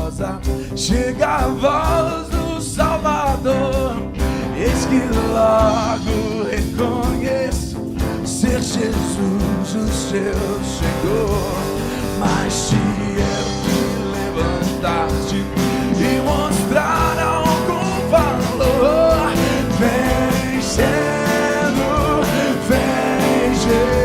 gloriosa, chega a voz do Salvador. Eis que logo reconheço ser Jesus o seu Senhor. Mas se eu te levantaste e mostrar algum valor, vem sendo, vem Jesus.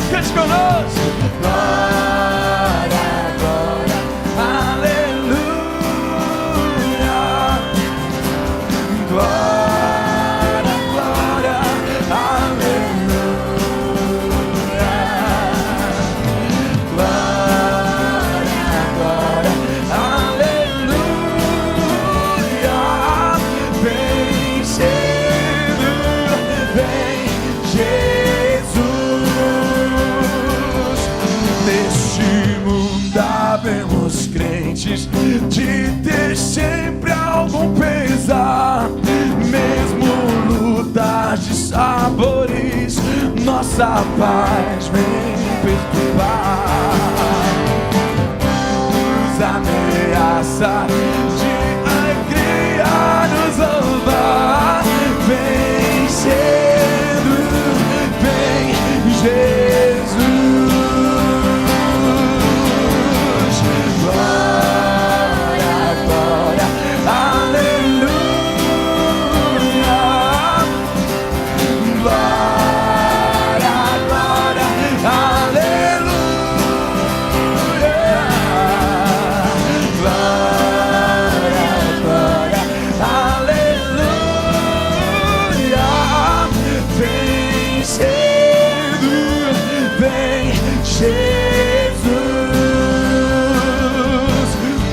Cante conosco. Glória, glória, aleluia. Glória, glória, aleluia. Glória, glória, aleluia. Vem sendo, vem Jesus. Neste mundo havemos crentes de ter sempre algum pesar, mesmo lutas de sabores, nossa paz vem perturbar. Nos ameaça de alegria nos louvar. Vem cedo, vem Jesus. Glória, glória, aleluia. Glória, glória, aleluia. Glória, glória, aleluia. Vem cedo, vem Jesus.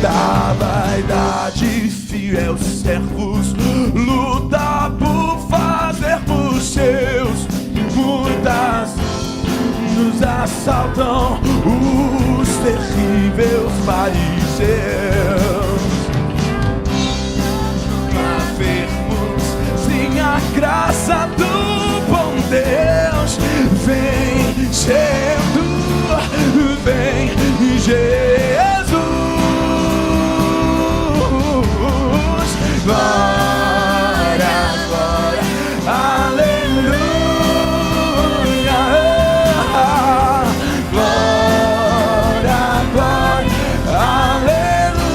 Da vaidade, fiéis servos, luta por fazer por seus. Muitas nos assaltam os terríveis fariseus. Enfermos sem a graça do bom Deus. Vem sendo, vem Jesus. Glória, glória, aleluia. Glória, glória, aleluia.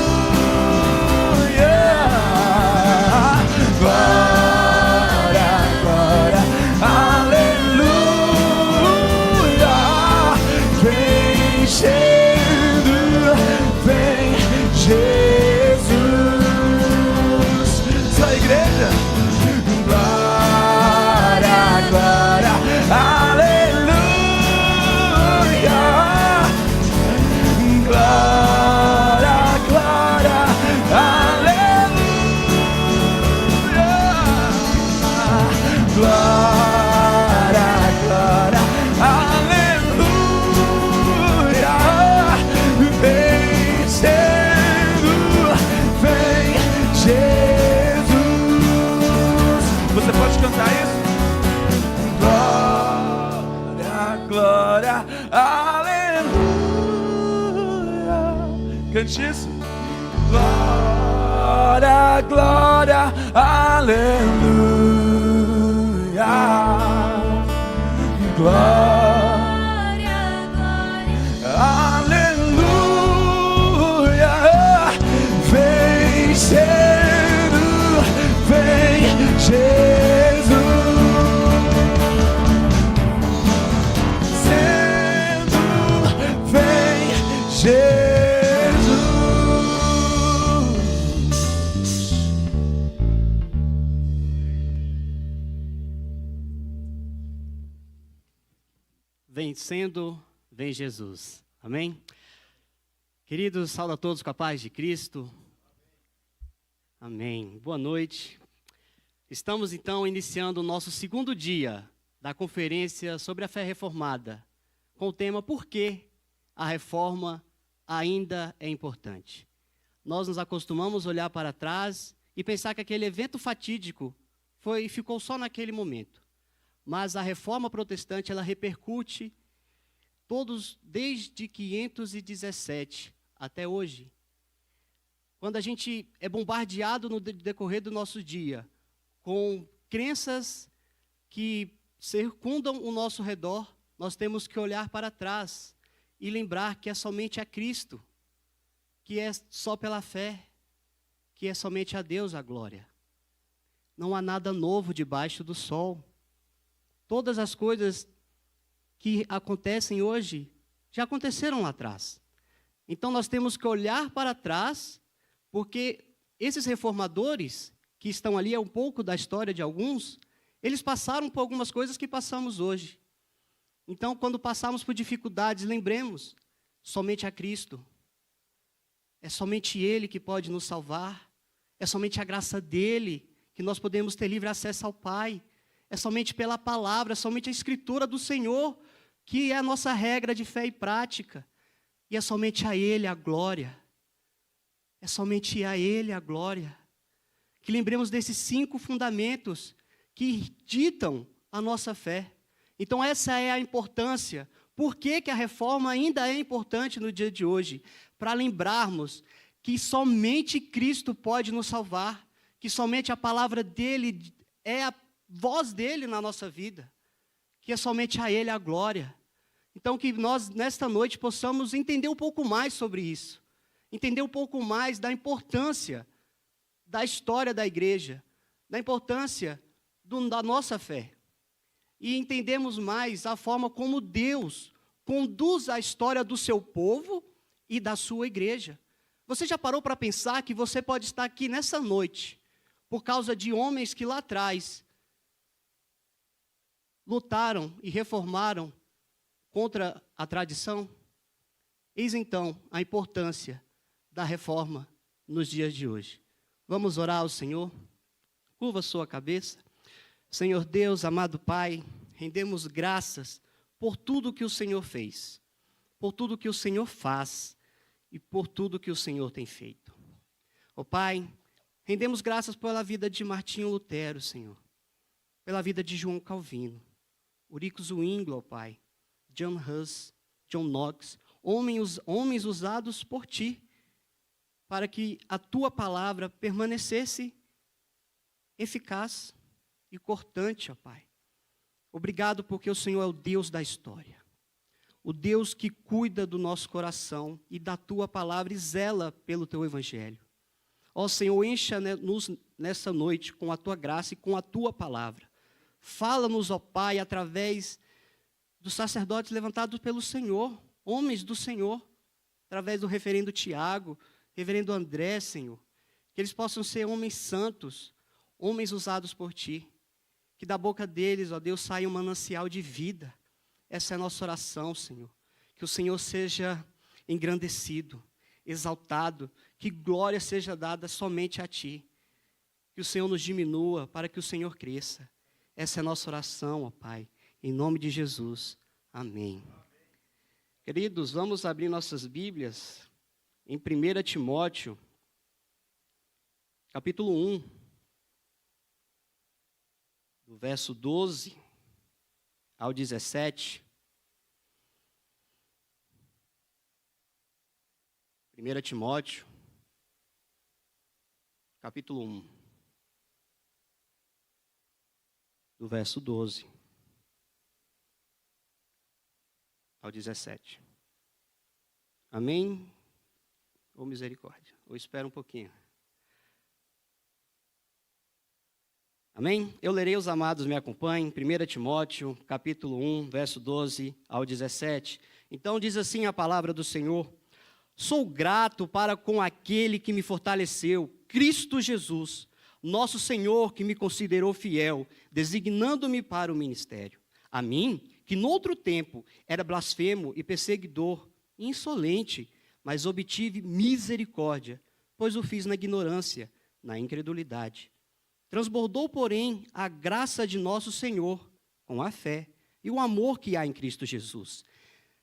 Glória, glória, aleluia. Vem sendo, vem Jesus. Só a igreja. Glória, glória, aleluia. Glória, glória, aleluia. Glória, glória, aleluia. Vem sendo, vem Jesus. Você pode cantar isso? Glória, glória, aleluia. Cante isso. Glória, glória, aleluia. Glória, aleluia. Vem sendo, vem Jesus. Sendo, vem Jesus. Vencendo, vem Jesus. Amém? Queridos, saúdo a todos com a paz de Cristo. Amém. Boa noite. Estamos então iniciando o nosso segundo dia da conferência sobre a fé reformada, com o tema Por que a reforma ainda é importante. Nós nos acostumamos a olhar para trás e pensar que aquele evento fatídico ficou só naquele momento. Mas a reforma protestante, ela repercute todos desde 517 até hoje. Quando a gente é bombardeado no decorrer do nosso dia com crenças que circundam o nosso redor, nós temos que olhar para trás e lembrar que é somente a Cristo, que é só pela fé, que é somente a Deus a glória. Não há nada novo debaixo do sol. Todas as coisas que acontecem hoje já aconteceram lá atrás. Então nós temos que olhar para trás, porque esses reformadores, que estão ali, é um pouco da história de alguns, eles passaram por algumas coisas que passamos hoje. Então, quando passarmos por dificuldades, lembremos, somente a Cristo. É somente Ele que pode nos salvar. É somente a graça dEle que nós podemos ter livre acesso ao Pai. É somente pela palavra, é somente a Escritura do Senhor, que é a nossa regra de fé e prática. E é somente a Ele a glória. É somente a Ele a glória. Que lembremos desses 5 fundamentos que ditam a nossa fé. Então essa é a importância. Por que que a reforma ainda é importante no dia de hoje? Para lembrarmos que somente Cristo pode nos salvar, que somente a palavra dEle é a voz dEle na nossa vida, que é somente a Ele a glória. Então que nós, nesta noite, possamos entender um pouco mais sobre isso, entender um pouco mais da importância da história da igreja, da importância da nossa fé. E entendemos mais a forma como Deus conduz a história do seu povo e da sua igreja. Você já parou para pensar que você pode estar aqui nessa noite por causa de homens que lá atrás lutaram e reformaram contra a tradição? Eis então a importância da reforma nos dias de hoje. Vamos orar ao Senhor? Curva sua cabeça. Senhor Deus, amado Pai, rendemos graças por tudo que o Senhor fez, por tudo que o Senhor faz e por tudo que o Senhor tem feito. Ó Pai, rendemos graças pela vida de Martinho Lutero, Senhor, pela vida de João Calvino, Ulrico Zwingli, ó Pai, John Hus, John Knox, homens usados por Ti, para que a Tua palavra permanecesse eficaz e cortante, ó Pai. Obrigado porque o Senhor é o Deus da história, o Deus que cuida do nosso coração e da Tua palavra e zela pelo Teu Evangelho. Ó Senhor, encha-nos nessa noite com a Tua graça e com a Tua palavra. Fala-nos, ó Pai, através dos sacerdotes levantados pelo Senhor, homens do Senhor, através do reverendo Tiago, reverendo André, Senhor, que eles possam ser homens santos, homens usados por Ti, que da boca deles, ó Deus, saia um manancial de vida. Essa é a nossa oração, Senhor, que o Senhor seja engrandecido, exaltado, que glória seja dada somente a Ti, que o Senhor nos diminua para que o Senhor cresça. Essa é a nossa oração, ó Pai, em nome de Jesus. Amém. Queridos, vamos abrir nossas Bíblias em 1 Timóteo, capítulo 1, do verso 12 ao 17. 1 Timóteo, capítulo 1, do verso 12 ao 17. Amém? Ou misericórdia? Ou espera um pouquinho. Amém? Eu lerei, os amados me acompanhem. 1 Timóteo, capítulo 1, verso 12 ao 17. Então diz assim a palavra do Senhor: sou grato para com aquele que me fortaleceu, Cristo Jesus, nosso Senhor, que me considerou fiel, designando-me para o ministério. A mim, que noutro tempo era blasfemo e perseguidor, insolente, mas obtive misericórdia, pois o fiz na ignorância, na incredulidade. Transbordou, porém, a graça de nosso Senhor com a fé e o amor que há em Cristo Jesus.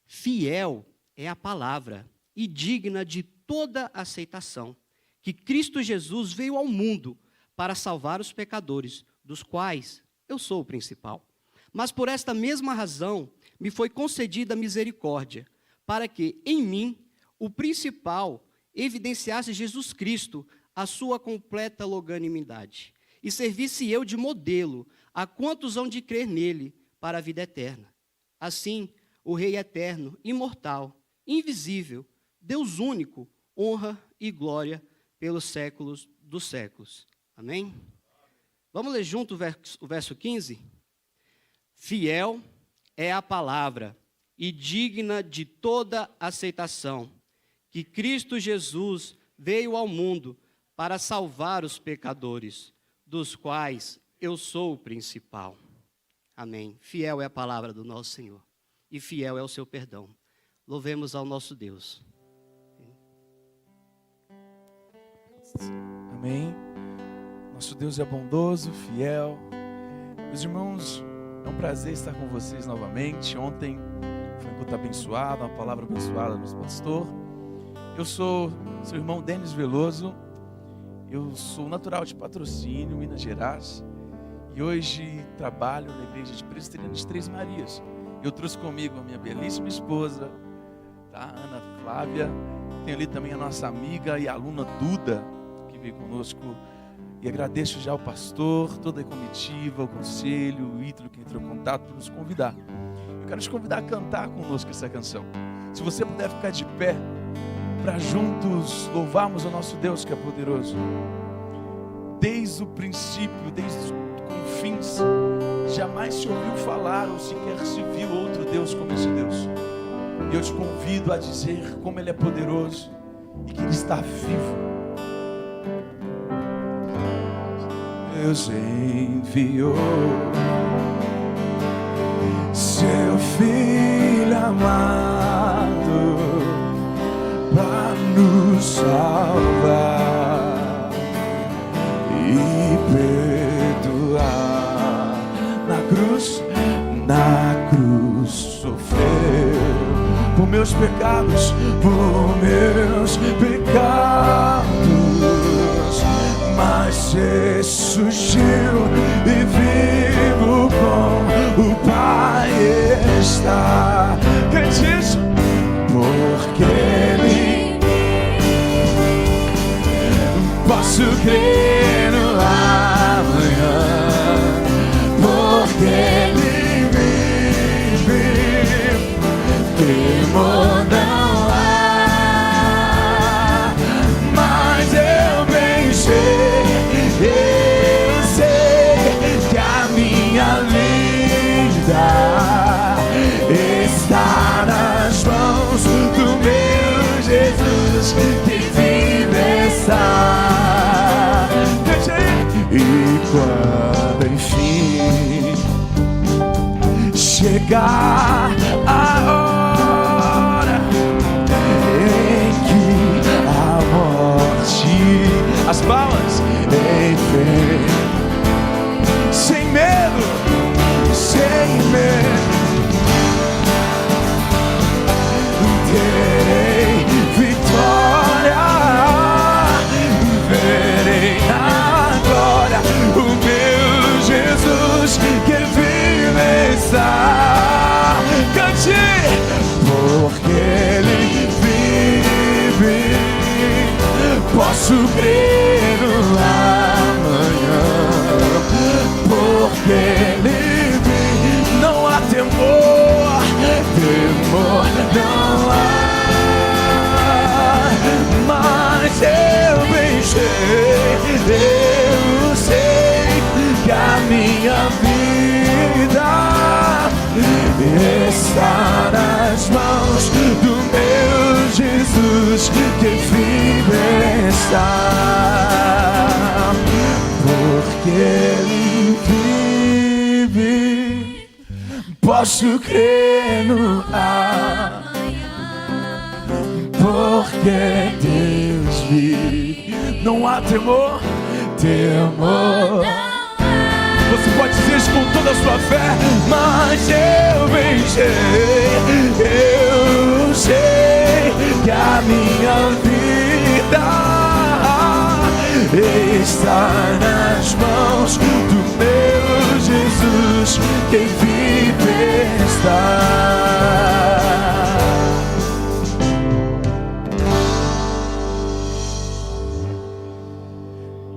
Fiel é a palavra e digna de toda aceitação, que Cristo Jesus veio ao mundo para salvar os pecadores, dos quais eu sou o principal. Mas por esta mesma razão me foi concedida misericórdia, para que em mim, o principal, evidenciasse Jesus Cristo, a sua completa longanimidade, e servisse eu de modelo a quantos hão de crer nele para a vida eterna. Assim, o Rei eterno, imortal, invisível, Deus único, honra e glória pelos séculos dos séculos. Amém? Vamos ler junto o verso 15? Fiel é a palavra e digna de toda aceitação, que Cristo Jesus veio ao mundo para salvar os pecadores, dos quais eu sou o principal. Amém. Fiel é a palavra do nosso Senhor e fiel é o seu perdão. Louvemos ao nosso Deus. Amém. Nosso Deus é bondoso, fiel. Meus irmãos, é um prazer estar com vocês novamente. Ontem foi um culto abençoado, uma palavra abençoada do nosso pastor. Eu sou seu irmão Denis Veloso. Eu sou natural de Patrocínio, Minas Gerais. E hoje trabalho na igreja de Presbiteriana de Três Marias. Eu trouxe comigo a minha belíssima esposa, tá? Ana Flávia. Tenho ali também a nossa amiga e aluna Duda, que veio conosco. E agradeço já ao pastor, toda a comitiva, o conselho, o Ítalo que entrou em contato por nos convidar. Eu quero te convidar a cantar conosco essa canção. Se você puder ficar de pé, para juntos louvarmos o nosso Deus que é poderoso. Desde o princípio, desde os confins, jamais se ouviu falar ou sequer se viu outro Deus como esse Deus. E eu te convido a dizer como Ele é poderoso e que Ele está vivo. Deus enviou seu Filho amado para nos salvar e perdoar. Na cruz sofreu por meus pecados, mas ressuscitou e vivo com o Pai está. Cante isso, porque Ele posso crer no amanhã, porque Ele vive, temor não há, mas eu bem sei, que a minha vida está nas mãos do meu Jesus, que vive está. E quando enfim chegar a hora em que a morte, as palmas, enfim, sem medo, terei vitória, verei a glória, o meu Jesus que vive está. Cante, porque Ele vive, posso crer no amanhã, porque Ele vive, não há temor não há, mas eu bem sei que a minha vida está nas mãos do meu Jesus, que vive está, porque Ele vive, posso crer no amanhã, porque Deus vive, não há temor. Você pode dizer isso com toda a sua fé, mas eu bem sei que a minha vida está nas mãos do meu Jesus, que vive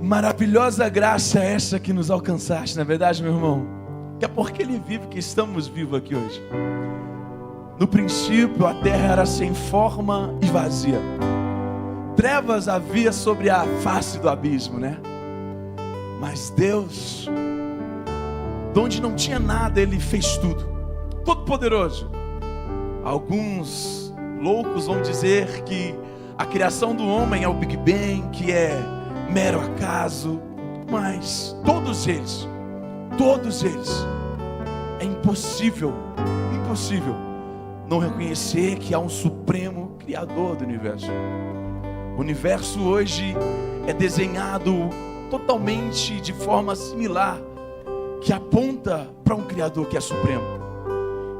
Maravilhosa graça é essa que nos alcançaste, não é verdade, meu irmão? Que é porque Ele vive que estamos vivos aqui hoje. No princípio a terra era sem forma e vazia. Trevas havia sobre a face do abismo, né? Mas Deus, de onde não tinha nada, Ele fez tudo. Todo poderoso. Alguns loucos vão dizer que a criação do homem é o Big Bang, que é mero acaso. Mas todos eles, é impossível não reconhecer que há um supremo Criador do universo. O universo hoje é desenhado totalmente de forma similar, que aponta para um Criador que é supremo.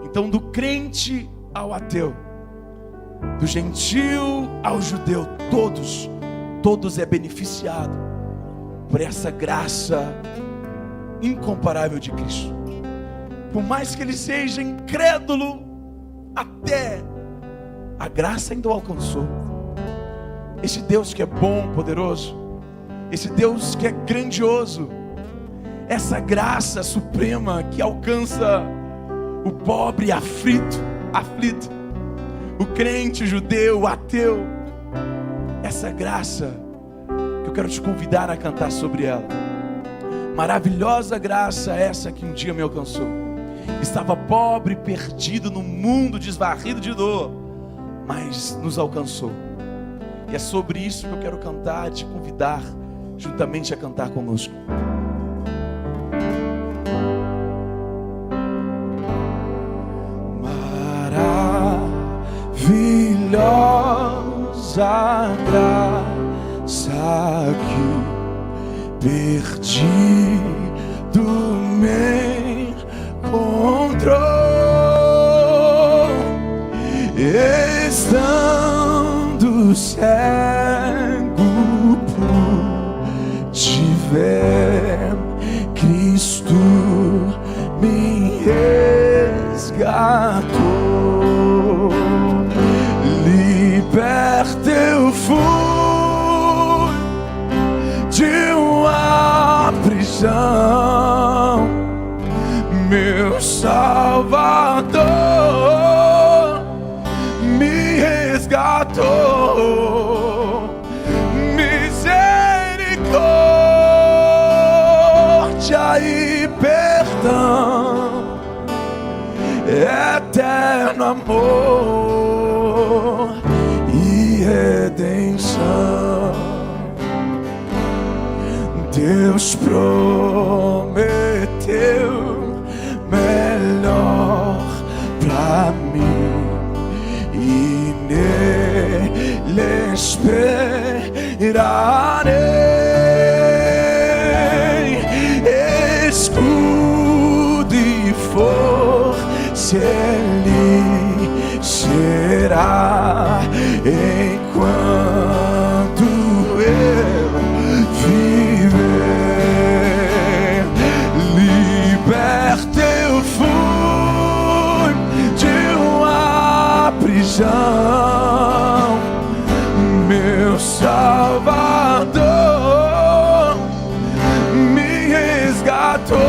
Então, do crente ao ateu, do gentil ao judeu, todos é beneficiado por essa graça incomparável de Cristo. Por mais que ele seja incrédulo, até a graça ainda o alcançou. Esse Deus que é bom, poderoso, esse Deus que é grandioso, essa graça suprema que alcança o pobre aflito, o crente, o judeu, o ateu, essa graça que eu quero te convidar a cantar sobre ela. Maravilhosa graça essa que um dia me alcançou. Estava pobre, perdido no mundo, desvarrido de dor, mas nos alcançou. E é sobre isso que eu quero cantar, te convidar juntamente a cantar conosco. Maravilhosa graça que perdido me encontrou, estando cego por te ver, Cristo me resgatou. Liberto eu fui de uma prisão, meu Salvador me resgatou. Misericórdia e perdão, eterno amor e redenção. Deus prometeu melhor pra mim e nele esperarei. Escudo e força Ele será enquanto eu viver. Liberto eu fui de uma prisão, meu Salvador me resgatou.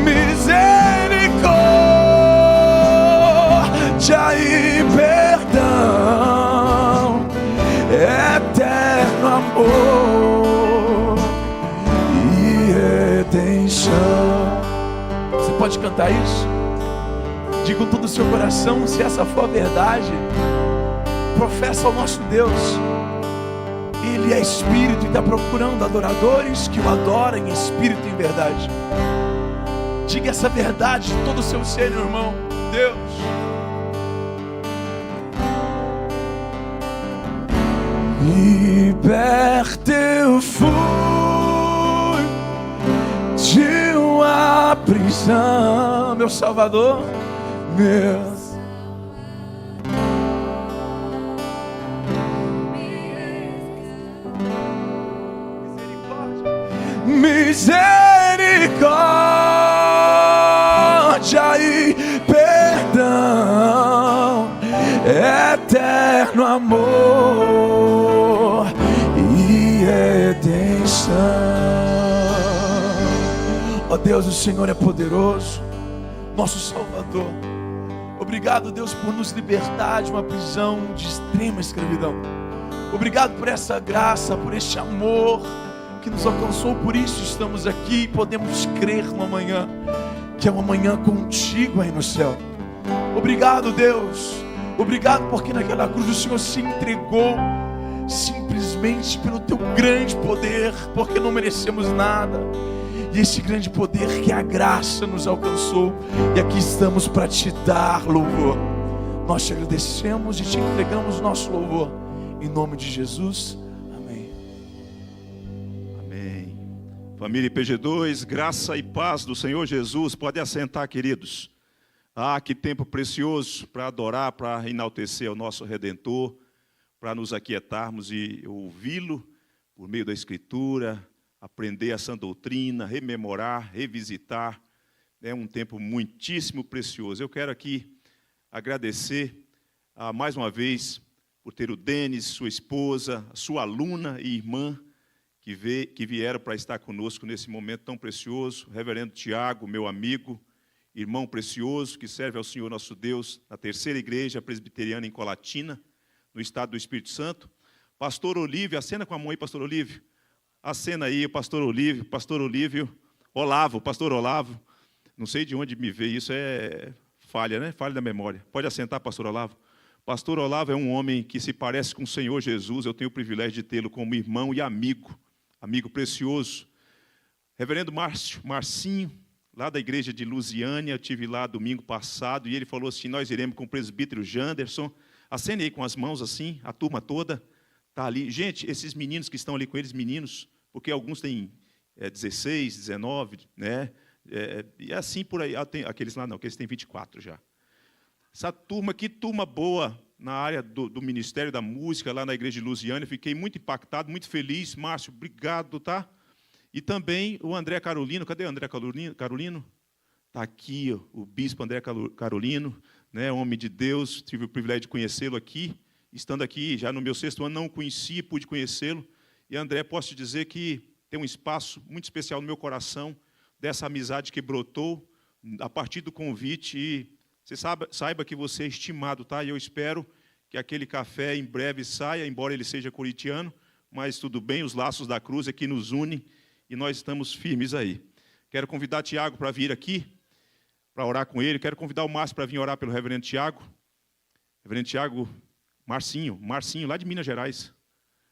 Misericórdia e perdão, eterno amor e redenção. Você pode cantar isso? Diga com todo o seu coração, se essa for a verdade. Professa ao nosso Deus. Ele é espírito e está procurando adoradores que o adorem em espírito e em verdade. Diga essa verdade de todo o seu ser, meu irmão. Deus, liberto eu fui de uma prisão, meu Salvador, meu misericórdia eterno amor e redenção. Ó Deus, o Senhor é poderoso, nosso Salvador. Obrigado, Deus, por nos libertar de uma prisão de extrema escravidão. Obrigado por essa graça, por este amor que nos alcançou. Por isso estamos aqui e podemos crer no amanhã, que é um amanhã contigo aí no céu. Obrigado, Deus. Obrigado porque naquela cruz o Senhor se entregou simplesmente pelo teu grande poder, porque não merecemos nada. E esse grande poder que é a graça nos alcançou. E aqui estamos para te dar louvor. Nós te agradecemos e te entregamos nosso louvor. Em nome de Jesus, amém. Amém. Família IPG2, graça e paz do Senhor Jesus. Pode assentar, queridos. Ah, que tempo precioso para adorar, para enaltecer o nosso Redentor, para nos aquietarmos e ouvi-lo por meio da Escritura, aprender a sã doutrina, rememorar, revisitar. É um tempo muitíssimo precioso. Eu quero aqui agradecer mais uma vez por ter o Denis, sua esposa, sua aluna e irmã, que vieram para estar conosco nesse momento tão precioso. Reverendo Tiago, meu amigo, irmão precioso, que serve ao Senhor nosso Deus na terceira igreja presbiteriana em Colatina, no estado do Espírito Santo. Pastor Olívio, acena com a mão aí, pastor Olívio. Acena aí, pastor Olívio, Olavo, pastor Olavo. Não sei de onde me veio, isso é falha, né? Falha da memória. Pode assentar, pastor Olavo. Pastor Olavo é um homem que se parece com o Senhor Jesus. Eu tenho o privilégio de tê-lo como irmão e amigo precioso. Reverendo Marcinho, lá da igreja de Lusiânia, eu estive lá domingo passado, e ele falou assim, nós iremos com o presbítero Janderson. Acene aí com as mãos assim, a turma toda está ali. Gente, esses meninos que estão ali com eles, meninos, porque alguns têm 16, 19, né? E assim por aí. Tem aqueles lá não, aqueles têm 24 já. Essa turma, que turma boa na área do Ministério da Música, lá na igreja de Lusiânia. Fiquei muito impactado, muito feliz. Márcio, obrigado, tá? E também o André Carolino. Cadê o André Carolino? Está aqui, o bispo André Carolino, né, homem de Deus. Tive o privilégio de conhecê-lo aqui. Estando aqui, já no meu 6º ano, não o conheci, pude conhecê-lo. E, André, posso te dizer que tem um espaço muito especial no meu coração, dessa amizade que brotou a partir do convite. E você saiba que você é estimado, tá? E eu espero que aquele café em breve saia, embora ele seja corintiano, mas tudo bem, os laços da cruz é que nos unem e nós estamos firmes aí. Quero convidar Tiago para vir aqui, para orar com ele. Quero convidar o Márcio para vir orar pelo reverendo Tiago. Reverendo Tiago, Marcinho, lá de Minas Gerais,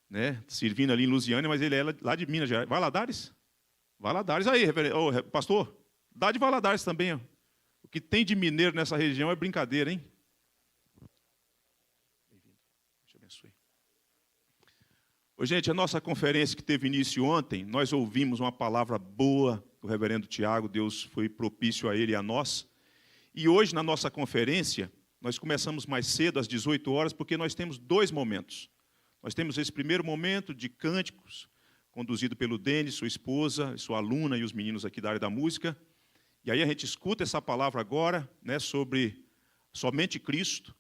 né? Servindo ali em Lusiânia, mas ele é lá de Minas Gerais. Valadares? Valadares aí, pastor, dá de Valadares também, ó. O que tem de mineiro nessa região é brincadeira, hein? Deus abençoe. Ô, gente, a nossa conferência que teve início ontem, nós ouvimos uma palavra boa do reverendo Tiago. Deus foi propício a ele e a nós. E hoje, na nossa conferência, nós começamos mais cedo, às 18 horas, porque nós temos 2 momentos. Nós temos esse primeiro momento de cânticos, conduzido pelo Denis, sua esposa, sua aluna e os meninos aqui da área da música. E aí a gente escuta essa palavra agora, né, sobre somente Cristo.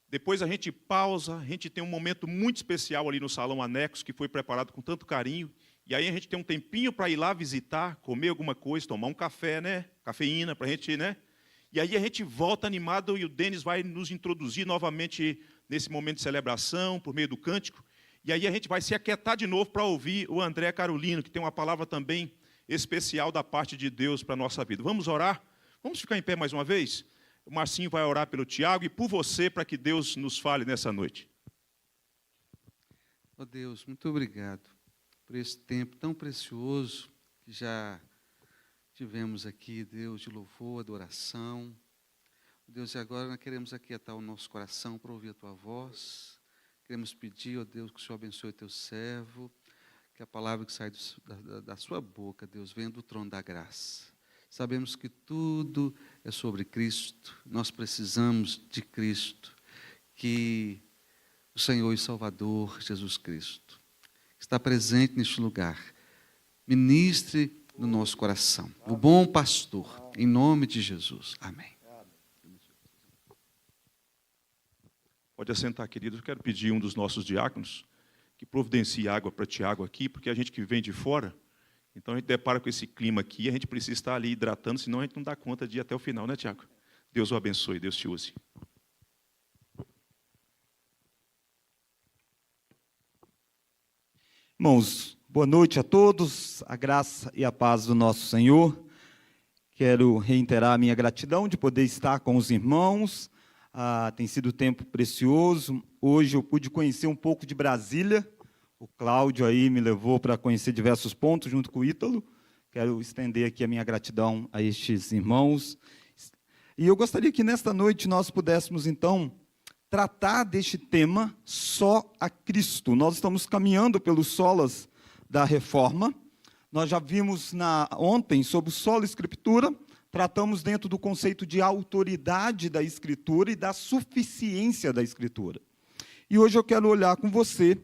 Depois a gente pausa, a gente tem um momento muito especial ali no salão anexo, que foi preparado com tanto carinho. E aí a gente tem um tempinho para ir lá visitar, comer alguma coisa, tomar um café, né, cafeína, para a gente, né? E aí a gente volta animado e o Denis vai nos introduzir novamente nesse momento de celebração, por meio do cântico. E aí a gente vai se aquietar de novo para ouvir o André Carolino, que tem uma palavra também especial da parte de Deus para a nossa vida. Vamos orar? Vamos ficar em pé mais uma vez? O Marcinho vai orar pelo Tiago e por você, para que Deus nos fale nessa noite. Ó Deus, muito obrigado por esse tempo tão precioso que já tivemos aqui, Deus, de louvor, adoração. Deus, e agora nós queremos aquietar o nosso coração para ouvir a Tua voz. Queremos pedir, ó Deus, que o Senhor abençoe o Teu servo, que a palavra que sai da Sua boca, Deus, venha do trono da graça. Sabemos que tudo é sobre Cristo, nós precisamos de Cristo, que o Senhor e Salvador, Jesus Cristo, está presente neste lugar, ministre no nosso coração, o bom pastor, em nome de Jesus. Amém. Pode assentar, queridos. Eu quero pedir um dos nossos diáconos que providencie água para Tiago aqui, porque a gente que vem de fora, então a gente depara com esse clima aqui, a gente precisa estar ali hidratando, senão a gente não dá conta de ir até o final, né, Tiago? Deus o abençoe, Deus te use. Irmãos, boa noite a todos, a graça e a paz do nosso Senhor. Quero reiterar a minha gratidão de poder estar com os irmãos. Tem sido um tempo precioso. Hoje eu pude conhecer um pouco de Brasília. O Cláudio aí me levou para conhecer diversos pontos junto com o Ítalo. Quero estender aqui a minha gratidão a estes irmãos. E eu gostaria que nesta noite nós pudéssemos, então, tratar deste tema só a Cristo. Nós estamos caminhando pelos solas da reforma. Nós já vimos ontem sobre o solo Escritura, tratamos dentro do conceito de autoridade da Escritura e da suficiência da Escritura. E hoje eu quero olhar com você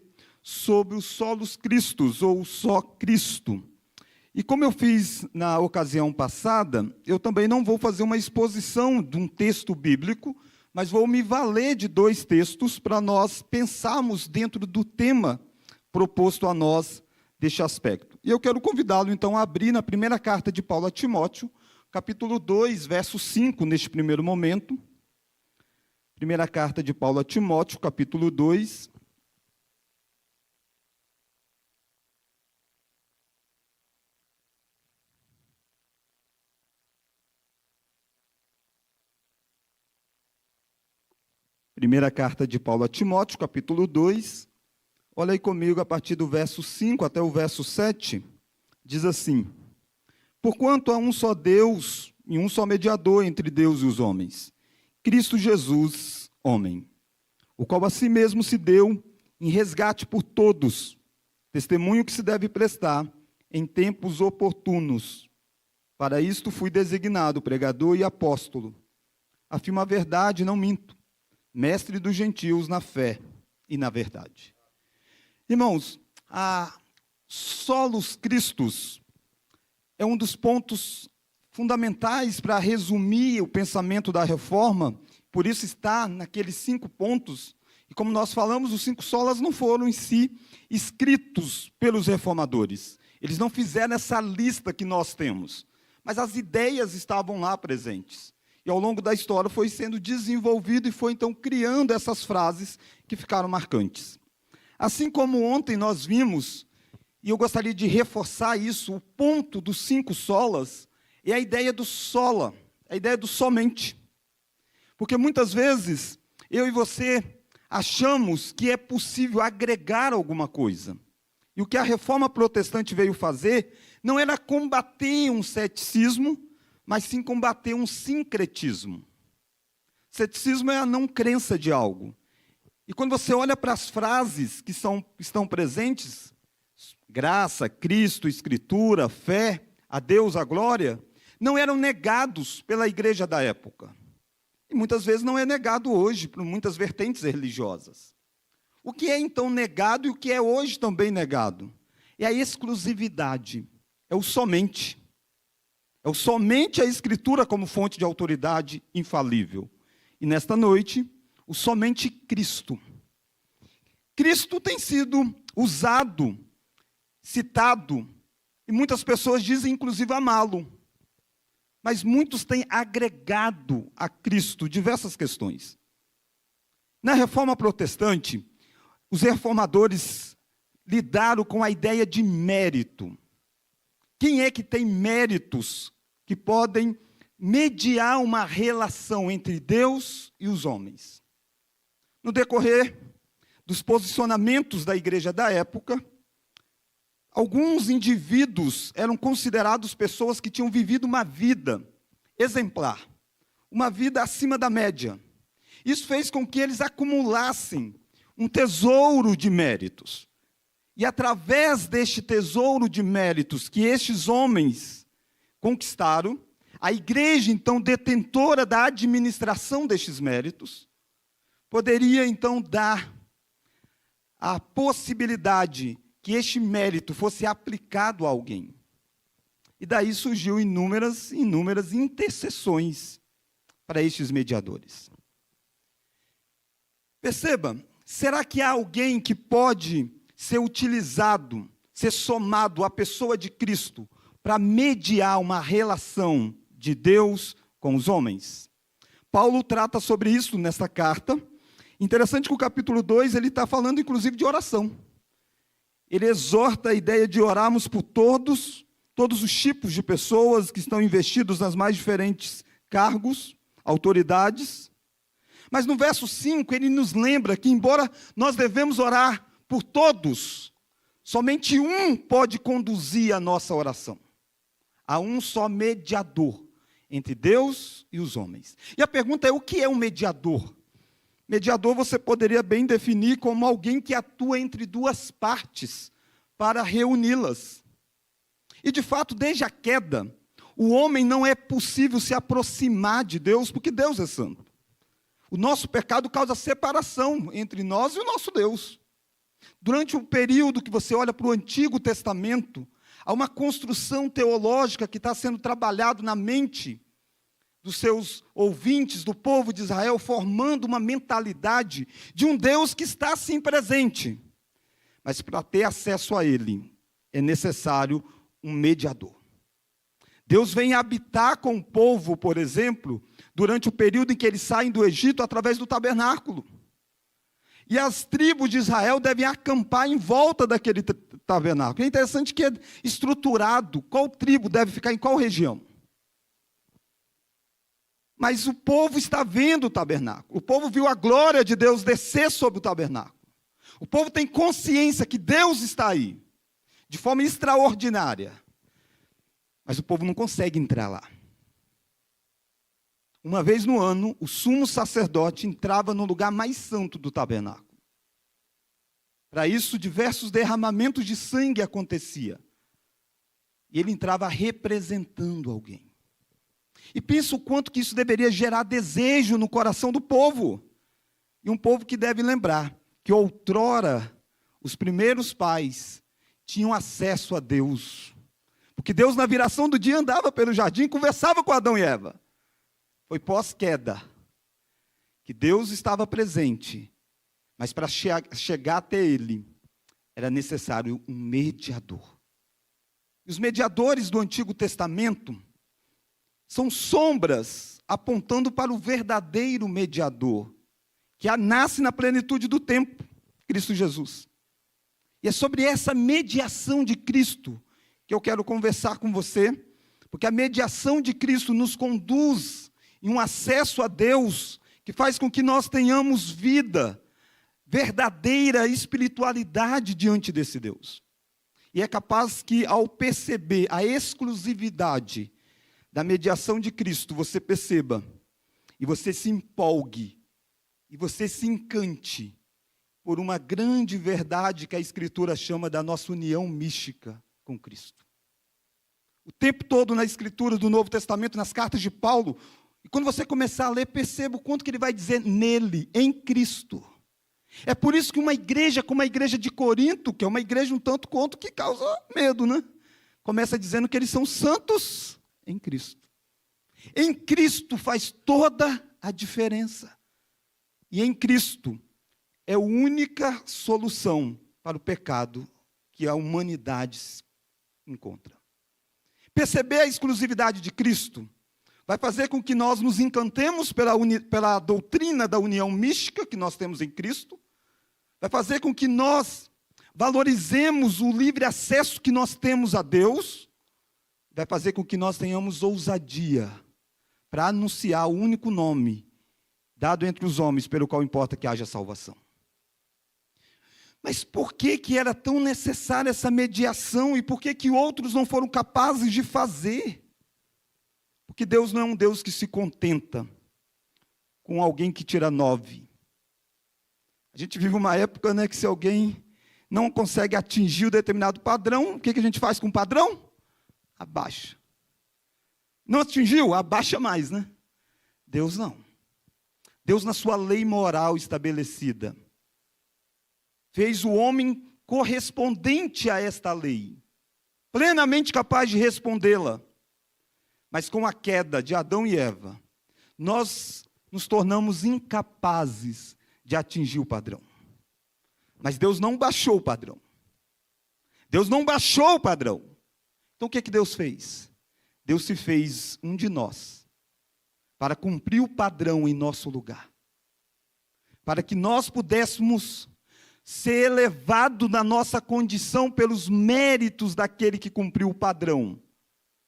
sobre os solos Cristos, ou só Cristo. E como eu fiz na ocasião passada, eu também não vou fazer uma exposição de um texto bíblico, mas vou me valer de 2 textos para nós pensarmos dentro do tema proposto a nós deste aspecto. E eu quero convidá-lo, então, a abrir na primeira carta de Paulo a Timóteo, capítulo 2, verso 5, neste primeiro momento. Primeira carta de Paulo a Timóteo, capítulo 2. Primeira carta de Paulo a Timóteo, capítulo 2. Olha aí comigo a partir do verso 5 até o verso 7. Diz assim: Porquanto há um só Deus e um só mediador entre Deus e os homens, Cristo Jesus, homem, o qual a si mesmo se deu em resgate por todos, testemunho que se deve prestar em tempos oportunos. Para isto fui designado pregador e apóstolo. Afirmo a verdade, não minto, mestre dos gentios na fé e na verdade. Irmãos, a solos Christus é um dos pontos fundamentais para resumir o pensamento da reforma, por isso está naqueles 5 pontos. E como nós falamos, os 5 solas não foram em si escritos pelos reformadores. Eles não fizeram essa lista que nós temos, mas as ideias estavam lá presentes. E ao longo da história foi sendo desenvolvido e foi então criando essas frases que ficaram marcantes. Assim como ontem nós vimos, e eu gostaria de reforçar isso, o ponto dos 5 solas é a ideia do sola, a ideia do somente. Porque muitas vezes eu e você achamos que é possível agregar alguma coisa. E o que a reforma protestante veio fazer não era combater um ceticismo, mas sim combater um sincretismo. Ceticismo é a não crença de algo. E quando você olha para as frases que estão presentes, graça, Cristo, Escritura, fé, a Deus a glória, não eram negados pela igreja da época. E muitas vezes não é negado hoje por muitas vertentes religiosas. O que é então negado e o que é hoje também negado? É a exclusividade, é o somente. É o somente a Escritura como fonte de autoridade infalível. E nesta noite, o somente Cristo. Cristo tem sido usado, citado, e muitas pessoas dizem inclusive amá-lo. Mas muitos têm agregado a Cristo diversas questões. Na reforma protestante, os reformadores lidaram com a ideia de mérito. Quem é que tem méritos que podem mediar uma relação entre Deus e os homens? No decorrer dos posicionamentos da igreja da época, alguns indivíduos eram considerados pessoas que tinham vivido uma vida exemplar, uma vida acima da média. Isso fez com que eles acumulassem um tesouro de méritos. E através deste tesouro de méritos que estes homens conquistaram, a igreja, então, detentora da administração destes méritos, poderia, então, dar a possibilidade que este mérito fosse aplicado a alguém. E daí surgiu inúmeras intercessões para estes mediadores. Perceba, será que há alguém que pode ser utilizado, ser somado à pessoa de Cristo para mediar uma relação de Deus com os homens? Paulo trata sobre isso nesta carta. Interessante que o capítulo 2, ele está falando inclusive de oração. Ele exorta a ideia de orarmos por todos os tipos de pessoas que estão investidos nas mais diferentes cargos, autoridades. Mas no verso 5, ele nos lembra que, embora nós devemos orar por todos, somente um pode conduzir a nossa oração. Há um só mediador entre Deus e os homens. E a pergunta é, o que é um mediador? Mediador você poderia bem definir como alguém que atua entre duas partes para reuni-las. E de fato, desde a queda, o homem não é possível se aproximar de Deus, porque Deus é santo. O nosso pecado causa separação entre nós e o nosso Deus. Durante o período que você olha para o Antigo Testamento, há uma construção teológica que está sendo trabalhado na mente dos seus ouvintes, do povo de Israel, formando uma mentalidade de um Deus que está sim presente. Mas para ter acesso a Ele, é necessário um mediador. Deus vem habitar com o povo, por exemplo, durante o período em que eles saem do Egito, através do tabernáculo. E as tribos de Israel devem acampar em volta daquele tabernáculo. É interessante que é estruturado qual tribo deve ficar em qual região. Mas o povo está vendo o tabernáculo. O povo viu a glória de Deus descer sobre o tabernáculo. O povo tem consciência que Deus está aí, de forma extraordinária. Mas o povo não consegue entrar lá. Uma vez no ano, o sumo sacerdote entrava no lugar mais santo do tabernáculo. Para isso, diversos derramamentos de sangue acontecia. E ele entrava representando alguém. E pensa o quanto que isso deveria gerar desejo no coração do povo. E um povo que deve lembrar que outrora os primeiros pais tinham acesso a Deus. Porque Deus, na viração do dia, andava pelo jardim e conversava com Adão e Eva. Foi pós-queda que Deus estava presente, mas para chegar até Ele, era necessário um mediador. E os mediadores do Antigo Testamento são sombras apontando para o verdadeiro mediador, que nasce na plenitude do tempo, Cristo Jesus. E é sobre essa mediação de Cristo que eu quero conversar com você, porque a mediação de Cristo nos conduz em um acesso a Deus que faz com que nós tenhamos vida, verdadeira espiritualidade diante desse Deus. E é capaz que, ao perceber a exclusividade da mediação de Cristo, você perceba, e você se empolgue, e você se encante por uma grande verdade que a Escritura chama da nossa união mística com Cristo. O tempo todo na Escritura do Novo Testamento, nas cartas de Paulo, e quando você começar a ler, perceba o quanto que ele vai dizer nele, em Cristo. É por isso que uma igreja como a igreja de Corinto, que é uma igreja um tanto quanto que causa medo, né? Começa dizendo que eles são santos em Cristo. Em Cristo faz toda a diferença. E em Cristo é a única solução para o pecado que a humanidade encontra. Perceber a exclusividade de Cristo vai fazer com que nós nos encantemos pela doutrina da união mística que nós temos em Cristo, vai fazer com que nós valorizemos o livre acesso que nós temos a Deus, vai fazer com que nós tenhamos ousadia para anunciar o único nome dado entre os homens pelo qual importa que haja salvação. Mas por que era tão necessária essa mediação e por que outros não foram capazes de fazer? Porque Deus não é um Deus que se contenta com alguém que tira 9. A gente vive uma época, né, que se alguém não consegue atingir um determinado padrão, o que a gente faz com o padrão? Abaixa. Não atingiu? Abaixa mais, né? Deus não. Deus, na sua lei moral estabelecida, fez o homem correspondente a esta lei, plenamente capaz de respondê-la. Mas com a queda de Adão e Eva, nós nos tornamos incapazes de atingir o padrão. Mas Deus não baixou o padrão. Deus não baixou o padrão. Então o que Deus fez? Deus se fez um de nós, para cumprir o padrão em nosso lugar. Para que nós pudéssemos ser elevados na nossa condição pelos méritos daquele que cumpriu o padrão.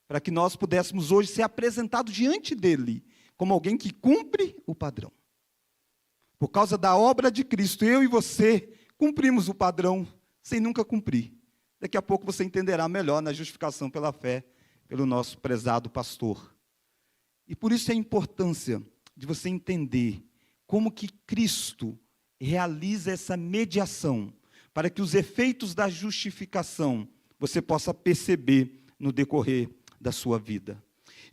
Para que nós pudéssemos hoje ser apresentados diante dele, como alguém que cumpre o padrão. Por causa da obra de Cristo, eu e você cumprimos o padrão sem nunca cumprir. Daqui a pouco você entenderá melhor na justificação pela fé, pelo nosso prezado pastor. E por isso a importância de você entender como que Cristo realiza essa mediação, para que os efeitos da justificação você possa perceber no decorrer da sua vida.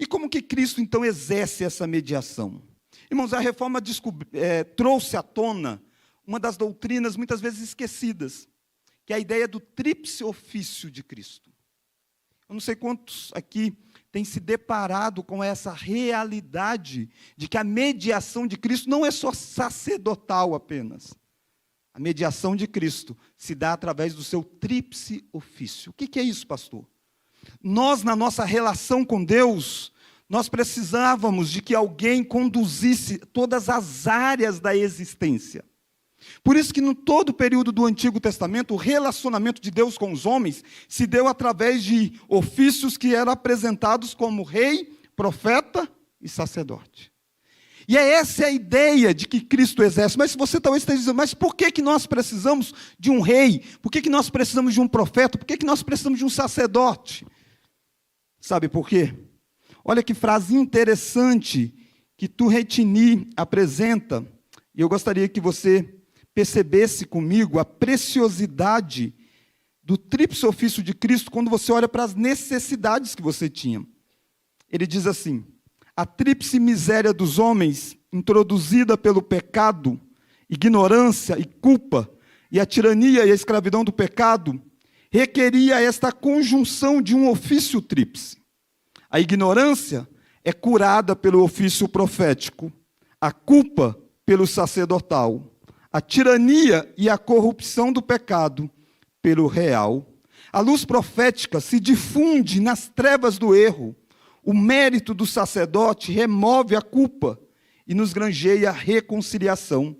E como que Cristo, então, exerce essa mediação? Irmãos, a reforma trouxe à tona uma das doutrinas muitas vezes esquecidas, que é a ideia do tríplice ofício de Cristo. Eu não sei quantos aqui têm se deparado com essa realidade de que a mediação de Cristo não é só sacerdotal apenas. A mediação de Cristo se dá através do seu tríplice ofício. O que é isso, pastor? Nós, na nossa relação com Deus, nós precisávamos de que alguém conduzisse todas as áreas da existência. Por isso que no todo o período do Antigo Testamento, o relacionamento de Deus com os homens se deu através de ofícios que eram apresentados como rei, profeta e sacerdote. E essa é a ideia de que Cristo exerce. Mas você talvez esteja dizendo, mas por que nós precisamos de um rei? Por que nós precisamos de um profeta? Por que nós precisamos de um sacerdote? Sabe por quê? Olha que frase interessante que Turretini apresenta, e eu gostaria que você percebesse comigo a preciosidade do tríplice ofício de Cristo quando você olha para as necessidades que você tinha. Ele diz assim: a tríplice miséria dos homens, introduzida pelo pecado, ignorância e culpa, e a tirania e a escravidão do pecado, requeria esta conjunção de um ofício tríplice. A ignorância é curada pelo ofício profético, a culpa pelo sacerdotal, a tirania e a corrupção do pecado pelo real. A luz profética se difunde nas trevas do erro. O mérito do sacerdote remove a culpa e nos granjeia a reconciliação.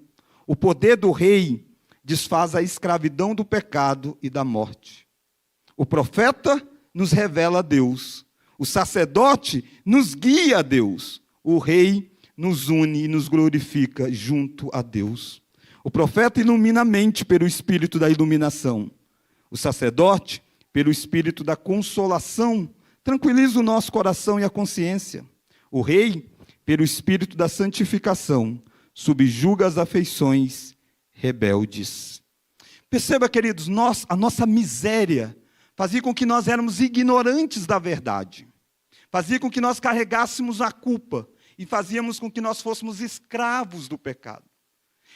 O poder do rei desfaz a escravidão do pecado e da morte. O profeta nos revela a Deus. O sacerdote nos guia a Deus. O rei nos une e nos glorifica junto a Deus. O profeta ilumina a mente pelo espírito da iluminação. O sacerdote, pelo espírito da consolação, tranquiliza o nosso coração e a consciência. O rei, pelo espírito da santificação, subjuga as afeições rebeldes. Perceba, queridos, a nossa miséria fazia com que nós éramos ignorantes da verdade. Fazia com que nós carregássemos a culpa e fazíamos com que nós fôssemos escravos do pecado.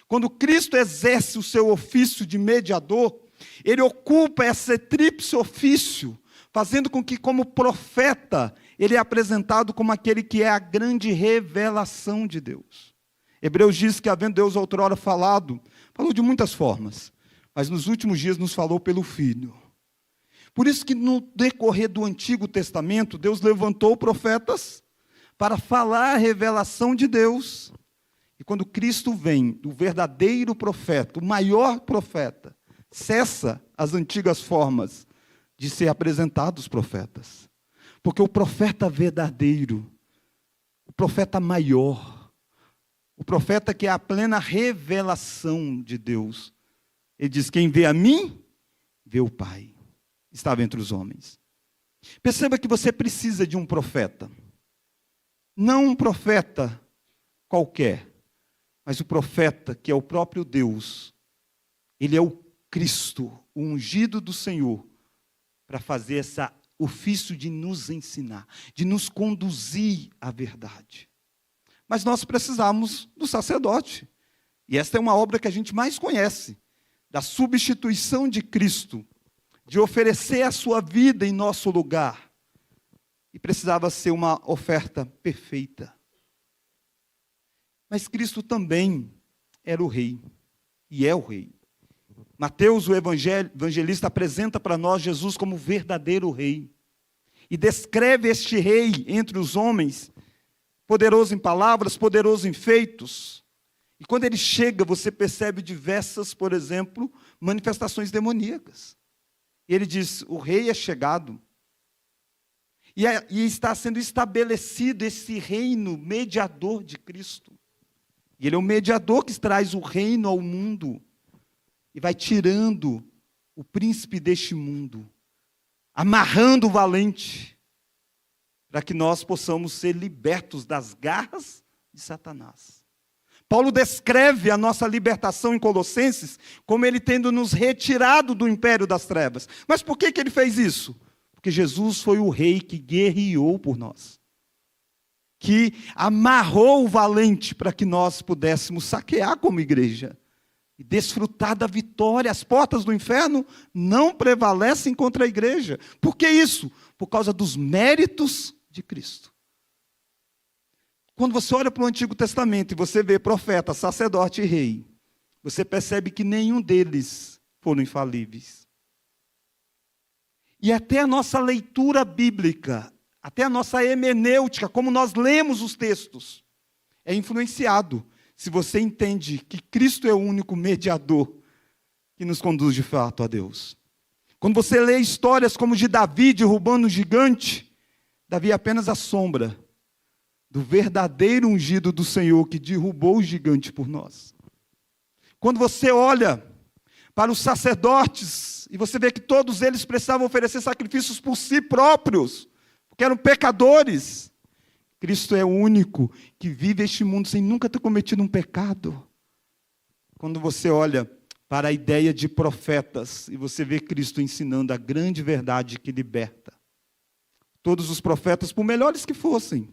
Quando Cristo exerce o seu ofício de mediador, ele ocupa esse tríplice ofício, fazendo com que, como profeta, ele é apresentado como aquele que é a grande revelação de Deus. Hebreus diz que, havendo Deus outrora falou de muitas formas, mas nos últimos dias nos falou pelo Filho. Por isso que no decorrer do Antigo Testamento, Deus levantou profetas para falar a revelação de Deus. E quando Cristo vem, o verdadeiro profeta, o maior profeta, cessa as antigas formas de ser apresentados profetas. Porque o profeta verdadeiro, o profeta maior, o profeta que é a plena revelação de Deus, ele diz: quem vê a mim, vê o Pai. Estava entre os homens. Perceba que você precisa de um profeta. Não um profeta qualquer, mas o profeta que é o próprio Deus. Ele é o Cristo, o ungido do Senhor, para fazer esse ofício de nos ensinar, de nos conduzir à verdade. Mas nós precisamos do sacerdote. E esta é uma obra que a gente mais conhece, da substituição de Cristo, de oferecer a sua vida em nosso lugar. E precisava ser uma oferta perfeita. Mas Cristo também era o rei. e é o rei. Mateus, o evangelista, apresenta para nós Jesus como verdadeiro rei. E descreve este rei entre os homens, poderoso em palavras, poderoso em feitos. E quando ele chega, você percebe diversas, por exemplo, manifestações demoníacas. E ele diz, o rei é chegado. E está sendo estabelecido esse reino mediador de Cristo. E ele é o mediador que traz o reino ao mundo. E vai tirando o príncipe deste mundo, amarrando o valente, para que nós possamos ser libertos das garras de Satanás. Paulo descreve a nossa libertação em Colossenses como ele tendo nos retirado do império das trevas. Mas por que ele fez isso? Porque Jesus foi o rei que guerreou por nós, que amarrou o valente para que nós pudéssemos saquear como igreja e desfrutar da vitória. As portas do inferno não prevalecem contra a igreja. Por que isso? Por causa dos méritos de Cristo. Quando você olha para o Antigo Testamento e você vê profeta, sacerdote e rei, você percebe que nenhum deles foram infalíveis. E até a nossa leitura bíblica, até a nossa hermenêutica, como nós lemos os textos, é influenciado se você entende que Cristo é o único mediador que nos conduz de fato a Deus. Quando você lê histórias como de Davi derrubando um gigante, Davi é apenas a sombra do verdadeiro ungido do Senhor que derrubou o gigante por nós. Quando você olha para os sacerdotes e você vê que todos eles precisavam oferecer sacrifícios por si próprios, porque eram pecadores, Cristo é o único que vive este mundo sem nunca ter cometido um pecado. Quando você olha para a ideia de profetas e você vê Cristo ensinando a grande verdade que liberta. Todos os profetas, por melhores que fossem,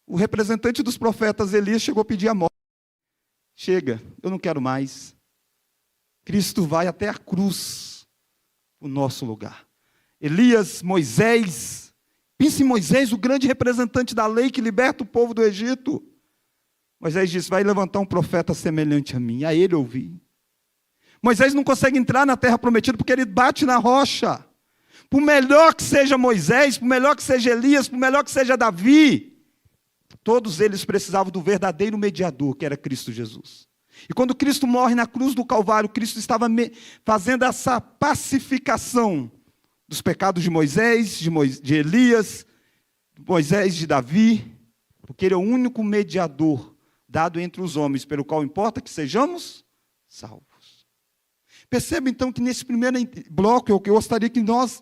o representante dos profetas, Elias, chegou a pedir a morte. Chega, eu não quero mais. Cristo vai até a cruz, o nosso lugar. Elias, Moisés, pense em Moisés, o grande representante da lei que liberta o povo do Egito. Moisés disse, vai levantar um profeta semelhante a mim, a ele ouvi. Moisés não consegue entrar na terra prometida porque ele bate na rocha. Por melhor que seja Moisés, por melhor que seja Elias, por melhor que seja Davi, todos eles precisavam do verdadeiro mediador, que era Cristo Jesus. E quando Cristo morre na cruz do Calvário, Cristo estava fazendo essa pacificação dos pecados de Moisés, de Elias, de Moisés, de Davi, porque ele é o único mediador dado entre os homens, pelo qual importa que sejamos salvos. Perceba então que nesse primeiro bloco, eu gostaria que nós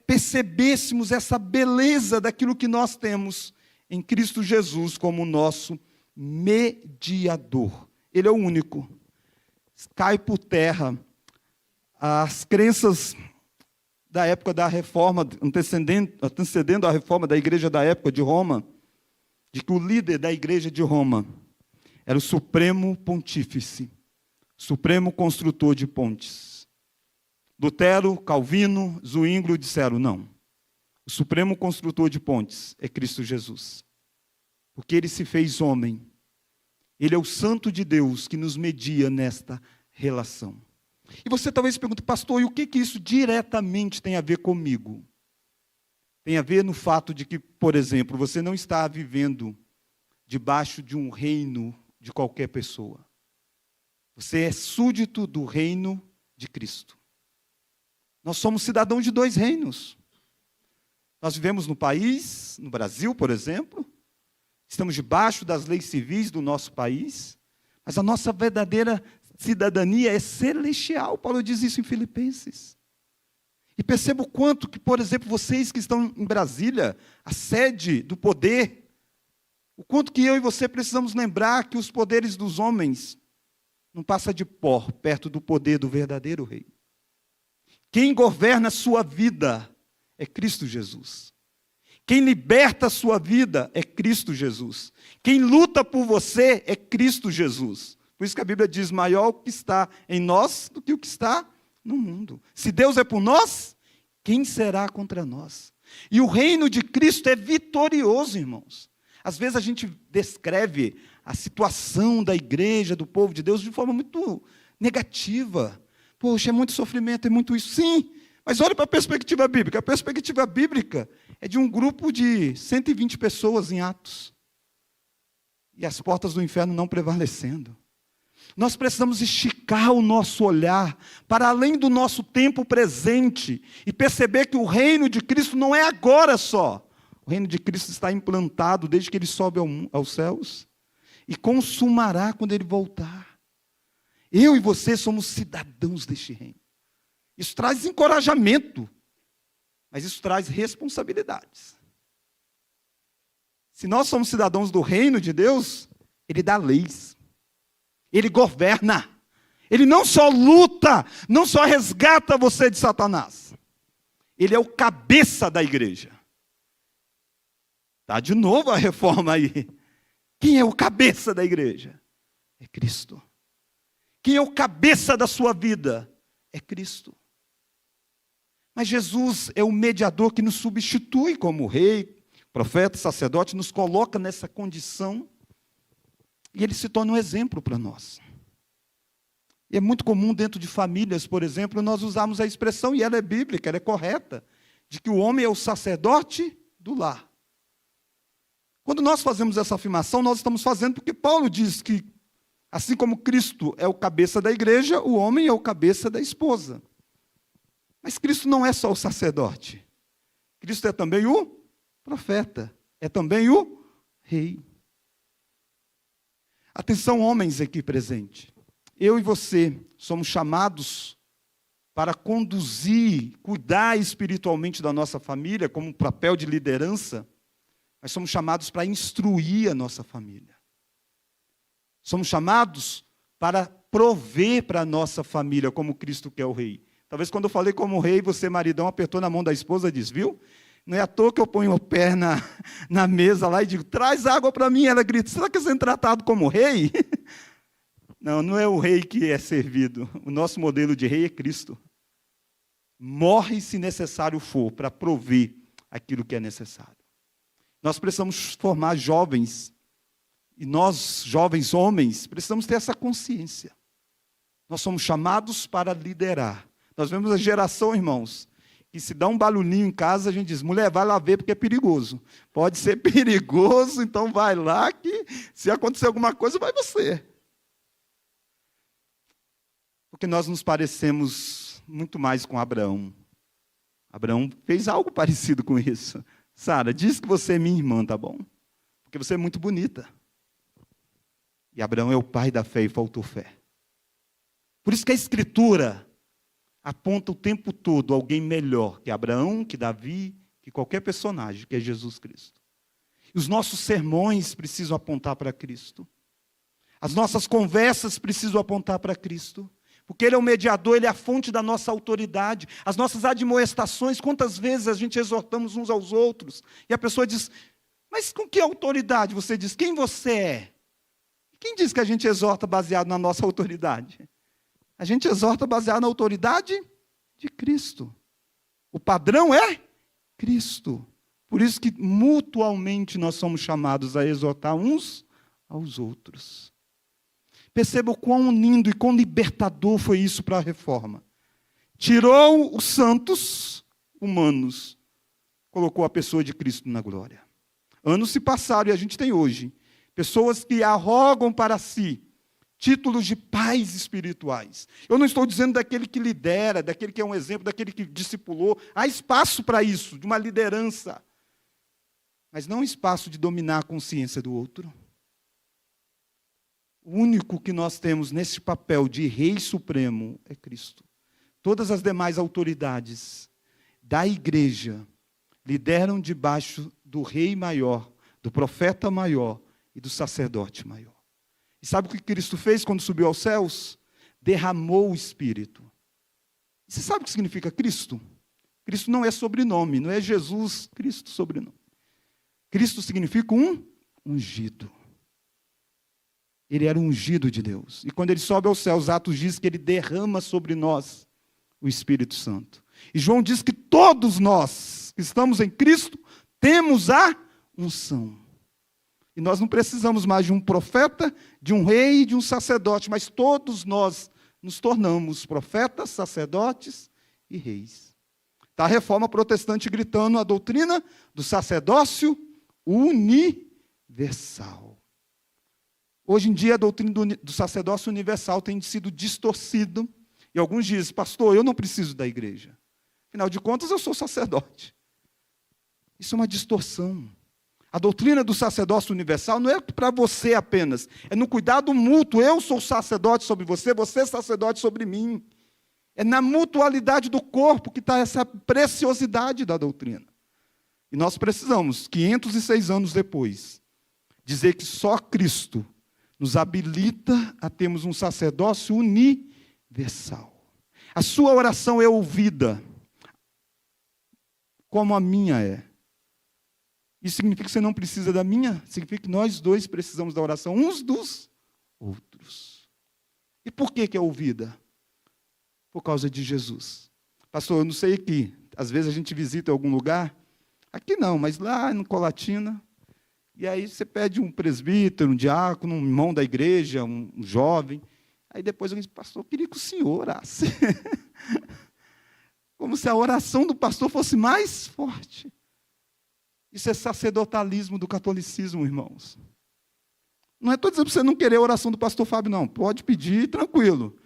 percebêssemos essa beleza daquilo que nós temos em Cristo Jesus como nosso mediador. Ele é o único. Cai por terra as crenças da época da reforma, antecedendo a reforma da igreja da época de Roma, de que o líder da igreja de Roma era o supremo pontífice, supremo construtor de pontes. Lutero, Calvino, Zwinglio disseram, não. O supremo construtor de pontes é Cristo Jesus. Porque ele se fez homem. Ele é o santo de Deus que nos media nesta relação. E você talvez pergunte, pastor, e o que isso diretamente tem a ver comigo? Tem a ver no fato de que, por exemplo, você não está vivendo debaixo de um reino de qualquer pessoa. Você é súdito do reino de Cristo. Nós somos cidadãos de dois reinos. Nós vivemos no país, no Brasil, por exemplo, estamos debaixo das leis civis do nosso país, mas a nossa verdadeira cidadania é celestial. Paulo diz isso em Filipenses. E perceba o quanto que, por exemplo, vocês que estão em Brasília, a sede do poder, o quanto que eu e você precisamos lembrar que os poderes dos homens não passa de pó perto do poder do verdadeiro rei. Quem governa a sua vida é Cristo Jesus. Quem liberta a sua vida é Cristo Jesus. Quem luta por você é Cristo Jesus. Por isso que a Bíblia diz, maior o que está em nós do que o que está no mundo. Se Deus é por nós, quem será contra nós? E o reino de Cristo é vitorioso, irmãos. Às vezes a gente descreve a situação da igreja, do povo de Deus, de forma muito negativa. Poxa, é muito sofrimento, é muito isso. Sim, mas olha para a perspectiva bíblica. A perspectiva bíblica é de um grupo de 120 pessoas em Atos. E as portas do inferno não prevalecendo. Nós precisamos esticar o nosso olhar para além do nosso tempo presente e perceber que o reino de Cristo não é agora só. O reino de Cristo está implantado desde que ele sobe aos céus e consumará quando ele voltar. Eu e você somos cidadãos deste reino. Isso traz encorajamento, mas isso traz responsabilidades. Se nós somos cidadãos do reino de Deus, ele dá leis. Ele governa. Ele não só luta, não só resgata você de Satanás. Ele é o cabeça da igreja. Está de novo a reforma aí. Quem é o cabeça da igreja? É Cristo. Quem é o cabeça da sua vida? É Cristo. Mas Jesus é o mediador que nos substitui como rei, profeta, sacerdote, nos coloca nessa condição. E ele se torna um exemplo para nós. E é muito comum dentro de famílias, por exemplo, nós usarmos a expressão, e ela é bíblica, ela é correta, de que o homem é o sacerdote do lar. Quando nós fazemos essa afirmação, nós estamos fazendo porque Paulo diz que, assim como Cristo é o cabeça da igreja, o homem é o cabeça da esposa. Mas Cristo não é só o sacerdote. Cristo é também o profeta, é também o rei. Atenção, homens aqui presentes. Eu e você somos chamados para conduzir, cuidar espiritualmente da nossa família, como um papel de liderança. Nós somos chamados para instruir a nossa família. Somos chamados para prover para a nossa família, como Cristo que é o rei. Talvez quando eu falei como rei, você, maridão, apertou na mão da esposa e disse, viu? Não é à toa que eu ponho o pé na mesa lá e digo, traz água para mim. Ela grita, será que você é tratado como rei? Não, não é o rei que é servido. O nosso modelo de rei é Cristo. Morre se necessário for, para prover aquilo que é necessário. Nós precisamos formar jovens, e nós, jovens homens, precisamos ter essa consciência. Nós somos chamados para liderar. Nós vemos a geração, irmãos, que se dá um barulhinho em casa, a gente diz, mulher, vai lá ver porque é perigoso. Pode ser perigoso, então vai lá que se acontecer alguma coisa, vai você. Porque nós nos parecemos muito mais com Abraão. Abraão fez algo parecido com isso. Sara, diz que você é minha irmã, tá bom? Porque você é muito bonita. E Abraão é o pai da fé e faltou fé. Por isso que a Escritura aponta o tempo todo alguém melhor que Abraão, que Davi, que qualquer personagem, que é Jesus Cristo. E os nossos sermões precisam apontar para Cristo. As nossas conversas precisam apontar para Cristo. Porque Ele é o mediador, Ele é a fonte da nossa autoridade. As nossas admoestações, quantas vezes a gente exortamos uns aos outros, e a pessoa diz, mas com que autoridade? Você diz, quem você é? Quem diz que a gente exorta baseado na nossa autoridade? A gente exorta baseado na autoridade de Cristo. O padrão é Cristo. Por isso que mutualmente nós somos chamados a exortar uns aos outros. Perceba o quão lindo e quão libertador foi isso para a reforma. Tirou os santos humanos, colocou a pessoa de Cristo na glória. Anos se passaram e a gente tem hoje pessoas que arrogam para si títulos de pais espirituais. Eu não estou dizendo daquele que lidera, daquele que é um exemplo, daquele que discipulou. Há espaço para isso, de uma liderança. Mas não espaço de dominar a consciência do outro. O único que nós temos nesse papel de rei supremo é Cristo. Todas as demais autoridades da igreja lideram debaixo do rei maior, do profeta maior e do sacerdote maior. E sabe o que Cristo fez quando subiu aos céus? Derramou o Espírito. Você sabe o que significa Cristo? Cristo não é sobrenome, não é Jesus, Cristo sobrenome. Cristo significa um ungido. Ele era ungido de Deus. E quando ele sobe aos céus, Atos diz que ele derrama sobre nós o Espírito Santo. E João diz que todos nós que estamos em Cristo temos a unção. E nós não precisamos mais de um profeta, de um rei e de um sacerdote, mas todos nós nos tornamos profetas, sacerdotes e reis. Está a reforma protestante gritando a doutrina do sacerdócio universal. Hoje em dia, a doutrina do sacerdócio universal tem sido distorcida. E alguns dizem, pastor, eu não preciso da igreja. Afinal de contas, eu sou sacerdote. Isso é uma distorção. A doutrina do sacerdócio universal não é para você apenas. É no cuidado mútuo. Eu sou sacerdote sobre você, você é sacerdote sobre mim. É na mutualidade do corpo que está essa preciosidade da doutrina. E nós precisamos, 506 anos depois, dizer que só Cristo nos habilita a termos um sacerdócio universal. A sua oração é ouvida, como a minha é. Isso significa que você não precisa da minha? Significa que nós dois precisamos da oração uns dos outros. E por que é ouvida? Por causa de Jesus. Pastor, eu não sei aqui, às vezes a gente visita algum lugar, aqui não, mas lá no Colatina, e aí você pede um presbítero, um diácono, um irmão da igreja, um jovem, aí depois alguém diz, pastor, eu queria que o senhor orasse. Como se a oração do pastor fosse mais forte. Isso é sacerdotalismo do catolicismo, irmãos. Não estou dizendo para você não querer a oração do pastor Fábio, não. Pode pedir, tranquilo.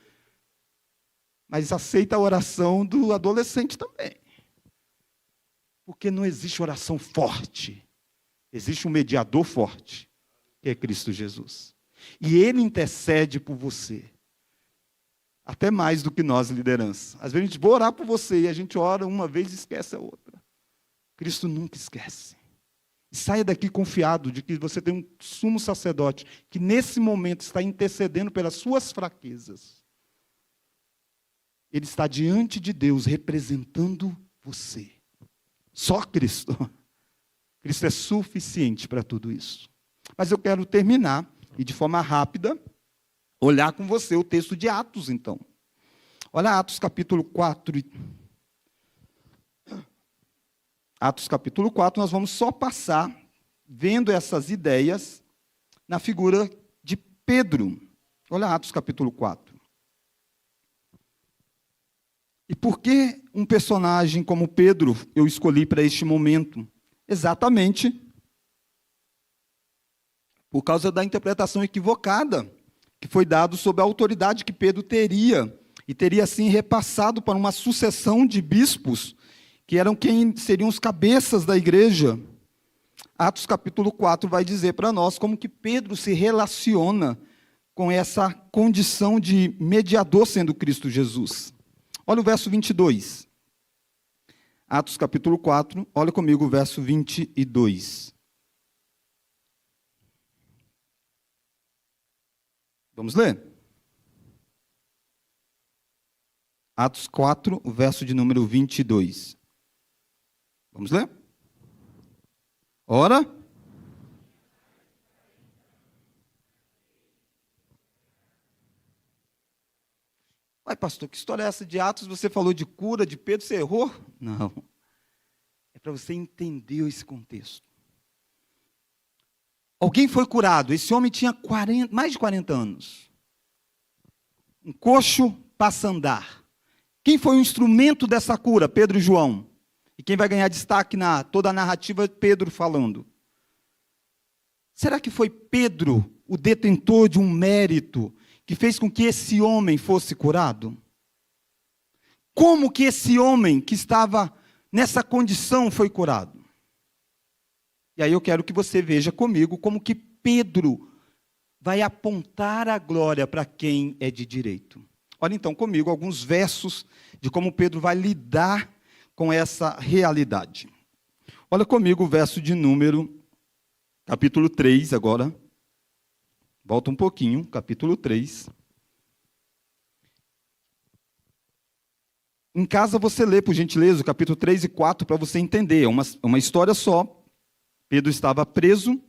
Mas aceita a oração do adolescente também. Porque não existe oração forte. Existe um mediador forte, que é Cristo Jesus. E Ele intercede por você. Até mais do que nós, liderança. Às vezes a gente vai orar por você e a gente ora uma vez e esquece a outra. Cristo nunca esquece. E saia daqui confiado de que você tem um sumo sacerdote que nesse momento está intercedendo pelas suas fraquezas. Ele está diante de Deus representando você. Só Cristo. Cristo é suficiente para tudo isso. Mas eu quero terminar e de forma rápida olhar com você o texto de Atos, então. Olha Atos capítulo 4. Atos capítulo 4, nós vamos só passar vendo essas ideias na figura de Pedro. Olha Atos capítulo 4. E por que um personagem como Pedro eu escolhi para este momento? Exatamente por causa da interpretação equivocada que foi dada sobre a autoridade que Pedro teria, e teria assim repassado para uma sucessão de bispos, que eram quem seriam os cabeças da igreja. Atos capítulo 4 vai dizer para nós como que Pedro se relaciona com essa condição de mediador sendo Cristo Jesus. Olha o verso 22. Atos capítulo 4, olha comigo o verso 22. Vamos ler? Atos 4, o verso de número 22. Vamos ler? Ora. Ué, pastor, que história é essa de Atos? Você falou de cura de Pedro, você errou? Não. É para você entender esse contexto. Alguém foi curado. Esse homem tinha mais de 40 anos. Um coxo passa a andar. Quem foi o instrumento dessa cura? Pedro e João. E quem vai ganhar destaque na toda a narrativa é Pedro falando. Será que foi Pedro o detentor de um mérito que fez com que esse homem fosse curado? Como que esse homem que estava nessa condição foi curado? E aí eu quero que você veja comigo como que Pedro vai apontar a glória para quem é de direito. Olha então comigo alguns versos de como Pedro vai lidar com essa realidade. Olha comigo o verso de número, capítulo 3 agora. Volta um pouquinho, capítulo 3. Em casa você lê, por gentileza, o capítulo 3 e 4 para você entender. É uma história só. Pedro estava preso,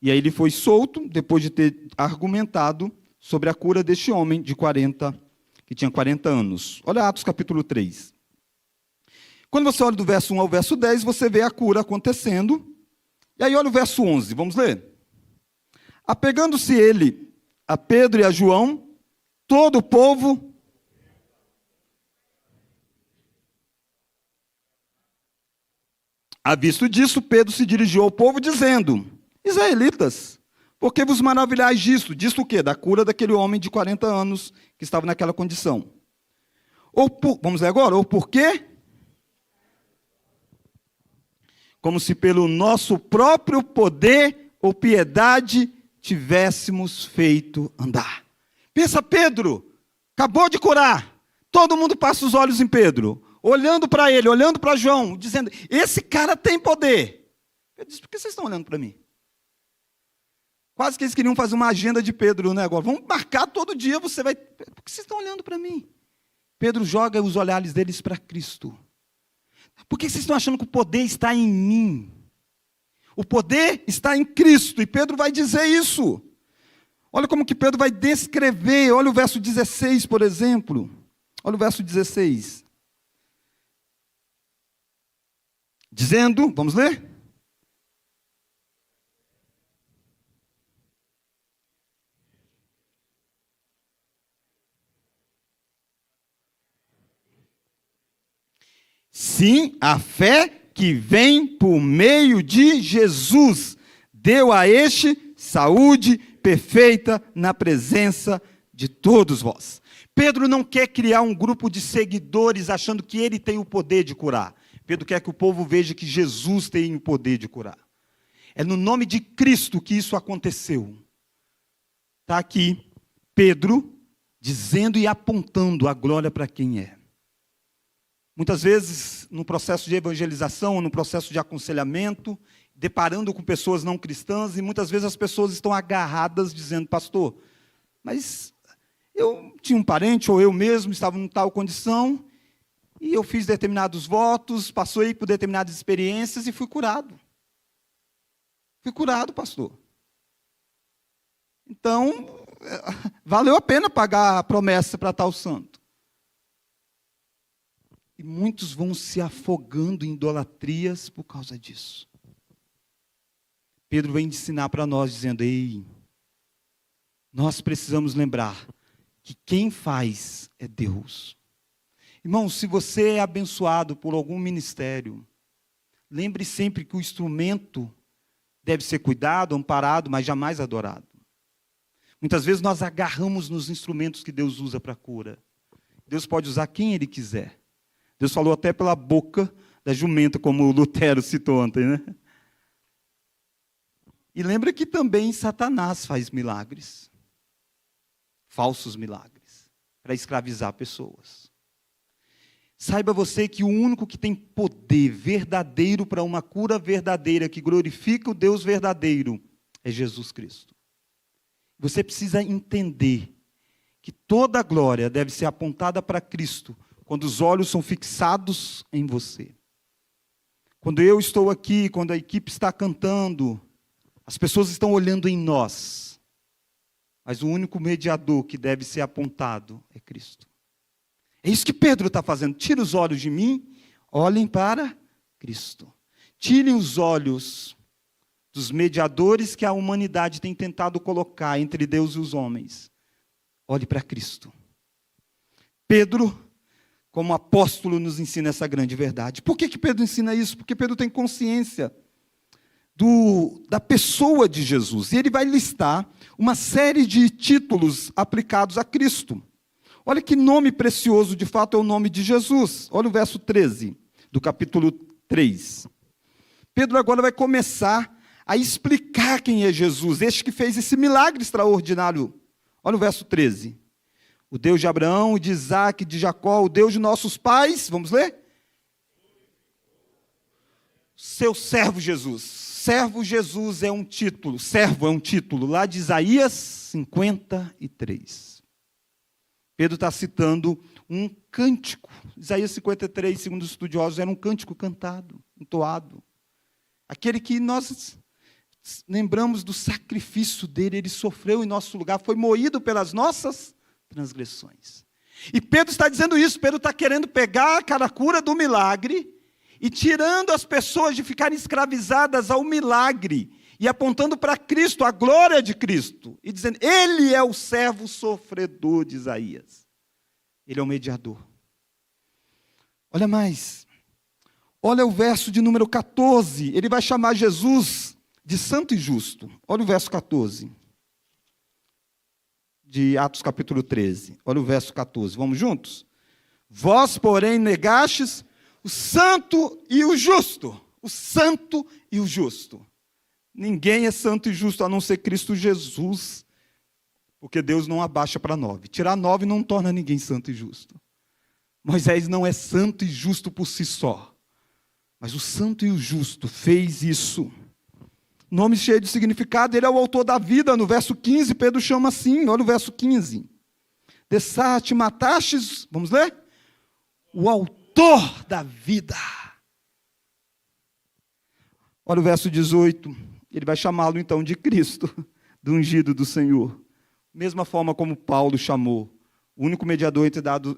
e aí ele foi solto, depois de ter argumentado sobre a cura deste homem que tinha 40 anos. Olha Atos capítulo 3. Quando você olha do verso 1 ao verso 10, você vê a cura acontecendo. E aí olha o verso 11, vamos ler? Apegando-se ele a Pedro e a João, todo o povo à vista disso, Pedro se dirigiu ao povo dizendo: Israelitas, por que vos maravilhais disto? Disto o quê? Da cura daquele homem de 40 anos que estava naquela condição. Vamos ler agora? Ou por quê? Como se pelo nosso próprio poder ou piedade tivéssemos feito andar. Pensa, Pedro, acabou de curar. Todo mundo passa os olhos em Pedro, olhando para ele, olhando para João, dizendo: esse cara tem poder. Pedro disse: por que vocês estão olhando para mim? Quase que eles queriam fazer uma agenda de Pedro, né? Agora, vamos marcar todo dia, você vai... Por que vocês estão olhando para mim? Pedro joga os olhares deles para Cristo. Por que vocês estão achando que o poder está em mim? O poder está em Cristo, e Pedro vai dizer isso. Olha como que Pedro vai descrever, olha o verso 16, por exemplo. Olha o verso 16. Dizendo, vamos ler? Sim, a fé que vem por meio de Jesus deu a este saúde perfeita na presença de todos vós. Pedro não quer criar um grupo de seguidores achando que ele tem o poder de curar. Pedro quer que o povo veja que Jesus tem o poder de curar. É no nome de Cristo que isso aconteceu. Está aqui Pedro dizendo e apontando a glória para quem é. Muitas vezes, no processo de evangelização, no processo de aconselhamento, deparando com pessoas não cristãs, e muitas vezes as pessoas estão agarradas dizendo: pastor, mas eu tinha um parente, ou eu mesmo estava em tal condição, e eu fiz determinados votos, passei por determinadas experiências e fui curado. Fui curado, pastor. Então, valeu a pena pagar a promessa para tal santo. E muitos vão se afogando em idolatrias por causa disso. Pedro vem ensinar para nós, dizendo: ei, nós precisamos lembrar que quem faz é Deus. Irmão, se você é abençoado por algum ministério, lembre sempre que o instrumento deve ser cuidado, amparado, mas jamais adorado. Muitas vezes nós agarramos nos instrumentos que Deus usa para a cura. Deus pode usar quem Ele quiser. Deus falou até pela boca da jumenta, como o Lutero citou ontem, né? E lembra que também Satanás faz milagres, falsos milagres, para escravizar pessoas. Saiba você que o único que tem poder verdadeiro para uma cura verdadeira, que glorifica o Deus verdadeiro, é Jesus Cristo. Você precisa entender que toda a glória deve ser apontada para Cristo, quando os olhos são fixados em você. Quando eu estou aqui, quando a equipe está cantando, as pessoas estão olhando em nós. Mas o único mediador que deve ser apontado é Cristo. É isso que Pedro está fazendo. Tira os olhos de mim, olhem para Cristo. Tirem os olhos dos mediadores que a humanidade tem tentado colocar entre Deus e os homens. Olhe para Cristo. Pedro, como apóstolo, nos ensina essa grande verdade. Por que Pedro ensina isso? Porque Pedro tem consciência da pessoa de Jesus. E ele vai listar uma série de títulos aplicados a Cristo. Olha que nome precioso, de fato, é o nome de Jesus. Olha o verso 13, do capítulo 3. Pedro agora vai começar a explicar quem é Jesus, este que fez esse milagre extraordinário. Olha o verso 13. O Deus de Abraão, de Isaac, de Jacó, o Deus de nossos pais, vamos ler? Seu servo Jesus. Servo Jesus é um título, servo é um título, lá de Isaías 53. Pedro está citando um cântico. Isaías 53, segundo os estudiosos, era um cântico cantado, entoado. Aquele que nós lembramos do sacrifício dele, ele sofreu em nosso lugar, foi moído pelas nossas transgressões. E Pedro está dizendo isso, Pedro está querendo pegar a cura do milagre e tirando as pessoas de ficarem escravizadas ao milagre e apontando para Cristo, a glória de Cristo, e dizendo, ele é o servo sofredor de Isaías. Ele é o mediador. Olha mais. Olha o verso de número 14. Ele vai chamar Jesus de santo e justo. Olha o verso 14. De Atos capítulo 13. Olha o verso 14. Vamos juntos? Vós, porém, negastes o santo e o justo. O santo e o justo. Ninguém é santo e justo a não ser Cristo Jesus. Porque Deus não abaixa para 9. Tirar 9 não torna ninguém santo e justo. Moisés não é santo e justo por si só. Mas o santo e o justo fez isso. Nome cheio de significado, ele é o autor da vida. No verso 15, Pedro chama assim, olha o verso 15. Dessate, matastes, vamos ler? O autor da vida. Olha o verso 18, ele vai chamá-lo então de Cristo, do ungido do Senhor. Mesma forma como Paulo chamou, o único mediador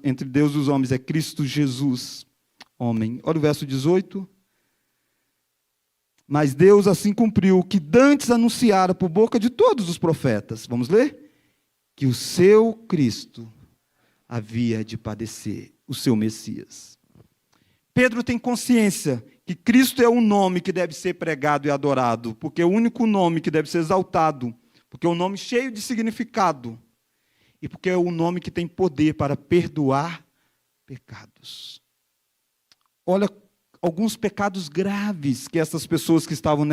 entre Deus e os homens é Cristo Jesus, homem. Olha o verso 18. Mas Deus assim cumpriu o que dantes anunciara por boca de todos os profetas. Vamos ler? Que o seu Cristo havia de padecer, o seu Messias. Pedro tem consciência que Cristo é um nome que deve ser pregado e adorado, porque é o único nome que deve ser exaltado, porque é um nome cheio de significado, e porque é um nome que tem poder para perdoar pecados. Olha alguns pecados graves que essas pessoas que estavam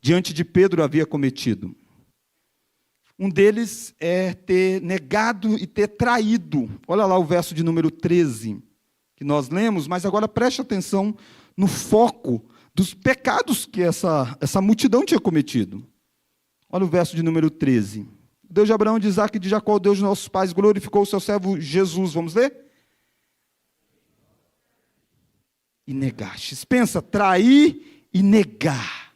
diante de Pedro havia cometido. Um deles é ter negado e ter traído. Olha lá o verso de número 13, que nós lemos, mas agora preste atenção no foco dos pecados que essa multidão tinha cometido. Olha o verso de número 13. Deus de Abraão, de Isaque e de Jacó, Deus de nossos pais, glorificou o seu servo Jesus. Vamos ler? E negastes. Pensa, trair e negar.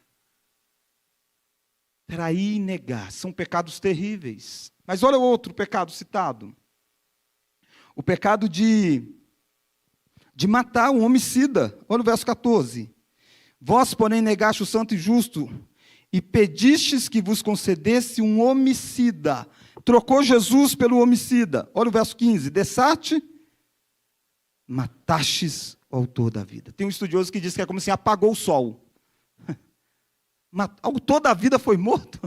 Trair e negar. São pecados terríveis. Mas olha o outro pecado citado. O pecado de matar um homicida. Olha o verso 14. Vós, porém, negaste o santo e justo, e pedistes que vos concedesse um homicida. Trocou Jesus pelo homicida. Olha o verso 15. Dessate, matastes o autor da vida. Tem um estudioso que diz que é como assim, apagou o sol. O autor da vida foi morto?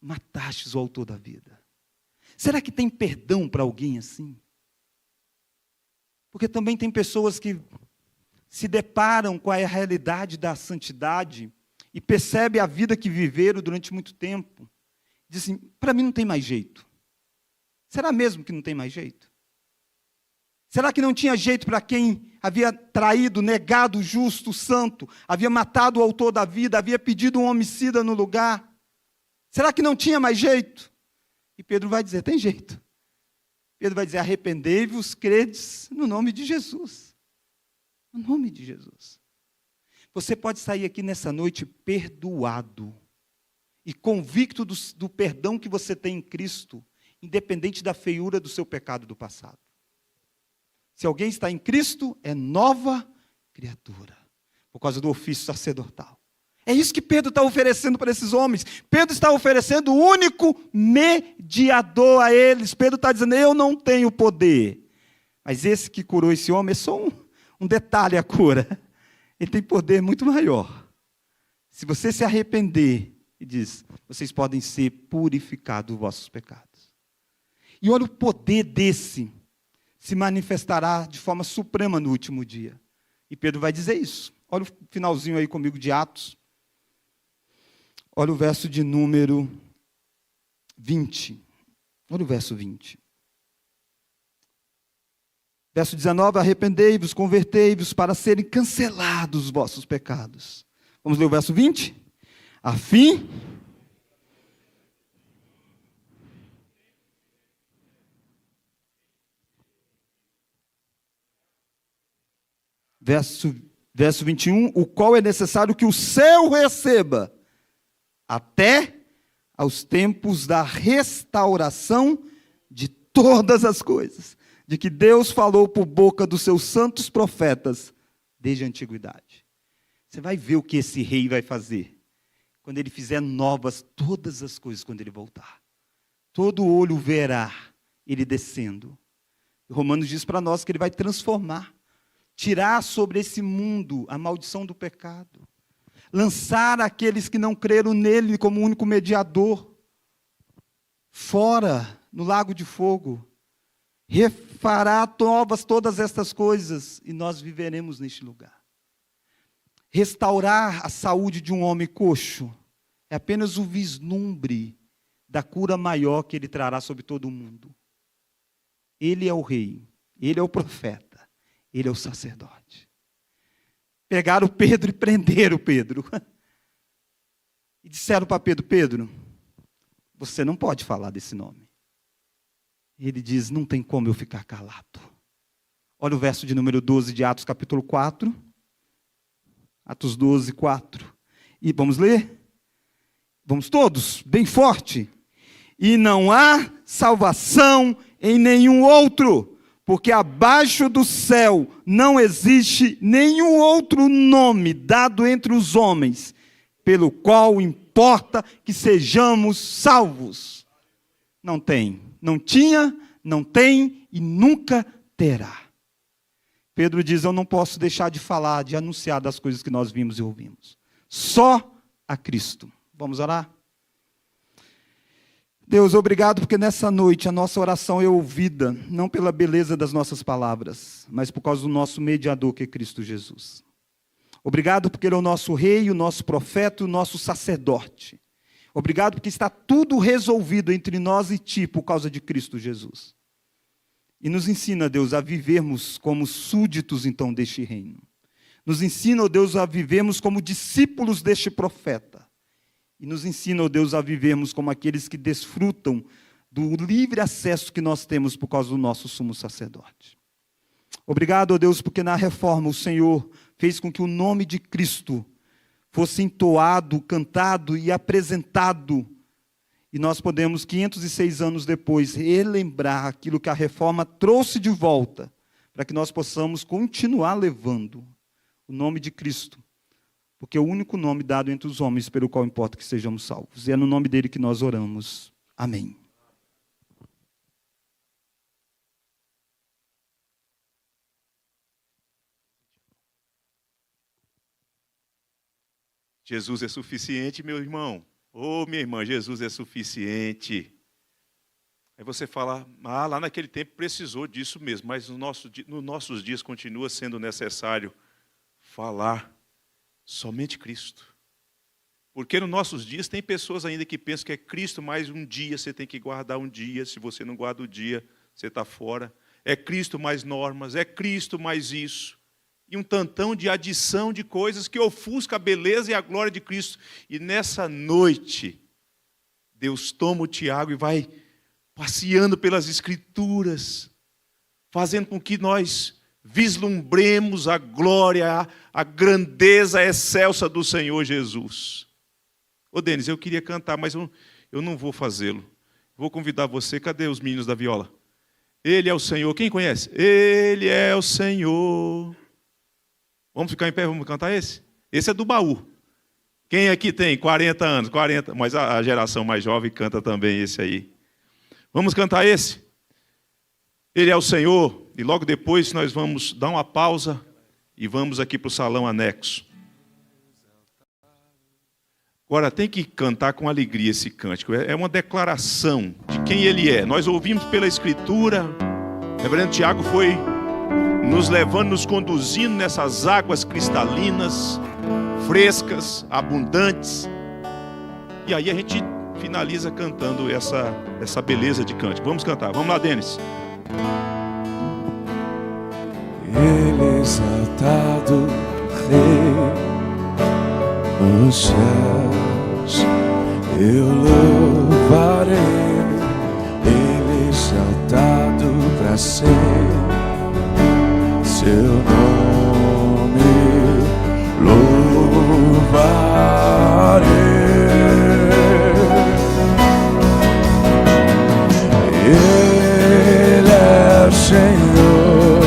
Matastes o autor da vida. Será que tem perdão para alguém assim? Porque também tem pessoas que se deparam com a realidade da santidade e percebem a vida que viveram durante muito tempo. Dizem assim, para mim não tem mais jeito. Será mesmo que não tem mais jeito? Será que não tinha jeito para quem havia traído, negado o justo, o santo, havia matado o autor da vida, havia pedido um homicida no lugar? Será que não tinha mais jeito? E Pedro vai dizer, tem jeito. Pedro vai dizer, arrependei-vos, credes no nome de Jesus. No nome de Jesus. Você pode sair aqui nessa noite perdoado e convicto do perdão que você tem em Cristo, independente da feiura do seu pecado do passado. Se alguém está em Cristo, é nova criatura, por causa do ofício sacerdotal. É isso que Pedro está oferecendo para esses homens. Pedro está oferecendo o único mediador a eles. Pedro está dizendo, eu não tenho poder. Mas esse que curou esse homem é só um detalhe a cura. Ele tem poder muito maior. Se você se arrepender, ele diz, vocês podem ser purificados dos vossos pecados. E olha o poder desse. Se manifestará de forma suprema no último dia. E Pedro vai dizer isso. Olha o finalzinho aí comigo de Atos. Olha o verso de número 20. Olha o verso 20. Verso 19, arrependei-vos, convertei-vos para serem cancelados os vossos pecados. Vamos ler o verso 20? A fim... Verso 21, o qual é necessário que o céu receba, até aos tempos da restauração de todas as coisas, de que Deus falou por boca dos seus santos profetas, desde a antiguidade. Você vai ver o que esse rei vai fazer, quando Ele fizer novas todas as coisas quando Ele voltar. Todo olho verá Ele descendo. Romanos diz para nós que Ele vai transformar, tirar sobre esse mundo a maldição do pecado, lançar aqueles que não creram nele como único mediador fora, no lago de fogo, refará novas todas estas coisas e nós viveremos neste lugar. Restaurar a saúde de um homem coxo é apenas o vislumbre da cura maior que Ele trará sobre todo o mundo. Ele é o rei, Ele é o profeta, Ele é o sacerdote. Pegaram Pedro e prenderam Pedro. E disseram para Pedro, Pedro, você não pode falar desse nome. Ele diz, não tem como eu ficar calado. Olha o verso de número 12 de Atos capítulo 4. Atos 12, 4. E vamos ler? Vamos todos, bem forte. E não há salvação em nenhum outro, porque abaixo do céu não existe nenhum outro nome dado entre os homens, pelo qual importa que sejamos salvos. Não tem, não tinha, não tem e nunca terá. Pedro diz, eu não posso deixar de falar, de anunciar das coisas que nós vimos e ouvimos. Só a Cristo. Vamos orar? Deus, obrigado porque nessa noite a nossa oração é ouvida, não pela beleza das nossas palavras, mas por causa do nosso mediador que é Cristo Jesus. Obrigado porque Ele é o nosso rei, o nosso profeta, o nosso sacerdote. Obrigado porque está tudo resolvido entre nós e Ti por causa de Cristo Jesus. E nos ensina, Deus, a vivermos como súditos então deste reino. Nos ensina, Deus, a vivermos como discípulos deste profeta. E nos ensina, Deus, a vivermos como aqueles que desfrutam do livre acesso que nós temos por causa do nosso sumo sacerdote. Obrigado, Deus, porque na reforma o Senhor fez com que o nome de Cristo fosse entoado, cantado e apresentado. E nós podemos, 506 anos depois, relembrar aquilo que a reforma trouxe de volta, para que nós possamos continuar levando o nome de Cristo. Porque é o único nome dado entre os homens pelo qual importa que sejamos salvos. E é no nome dele que nós oramos. Amém. Jesus é suficiente, meu irmão. Ô, minha irmã, Jesus é suficiente. Aí você fala, lá naquele tempo precisou disso mesmo, mas nos nossos dias continua sendo necessário falar somente Cristo. Porque nos nossos dias tem pessoas ainda que pensam que é Cristo, mais um dia você tem que guardar um dia. Se você não guarda o dia, você está fora. É Cristo mais normas, é Cristo mais isso. E um tantão de adição de coisas que ofusca a beleza e a glória de Cristo. E nessa noite, Deus toma o Tiago e vai passeando pelas Escrituras, fazendo com que nós vislumbremos a glória, a grandeza excelsa do Senhor Jesus. Ô, Denis, eu queria cantar, mas eu não vou fazê-lo. Vou convidar você, cadê os meninos da viola? Ele é o Senhor, quem conhece? Ele é o Senhor. Vamos ficar em pé, vamos cantar esse? Esse é do baú. Quem aqui tem 40 anos? 40, mas a geração mais jovem canta também esse aí. Vamos cantar esse? Ele é o Senhor. E logo depois nós vamos dar uma pausa e vamos aqui para o salão anexo. Agora, tem que cantar com alegria esse cântico. É uma declaração de quem ele é. Nós ouvimos pela Escritura. O reverendo Tiago foi nos levando, nos conduzindo nessas águas cristalinas, frescas, abundantes. E aí a gente finaliza cantando essa beleza de cântico. Vamos cantar. Vamos lá, Denis. Ele exaltado, Rei nos céus, eu louvarei. Ele exaltado para ser seu nome, louvarei. Ele é o Senhor,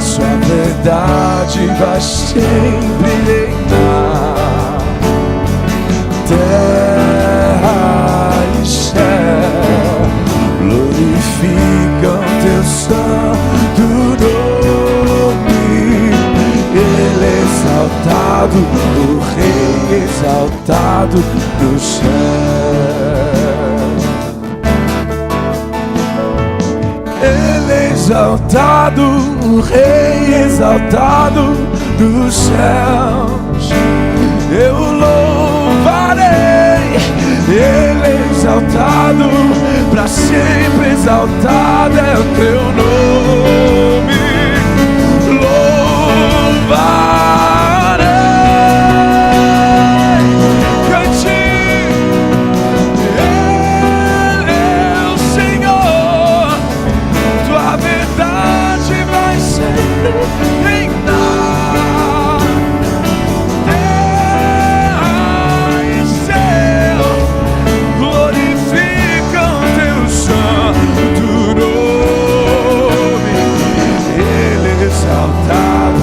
sua verdade vai sempre reinar. terra e céu glorificam teu santo nome. Ele é exaltado, o Rei exaltado no céu. Ele é exaltado, o Rei exaltado dos céus. Eu louvarei, Ele é exaltado, para sempre exaltado é o teu nome. Louvarei, cante, Ele é o Senhor, tua verdade vai sempre reinar. Terra e céu glorificam teu santo nome. Ele é exaltado,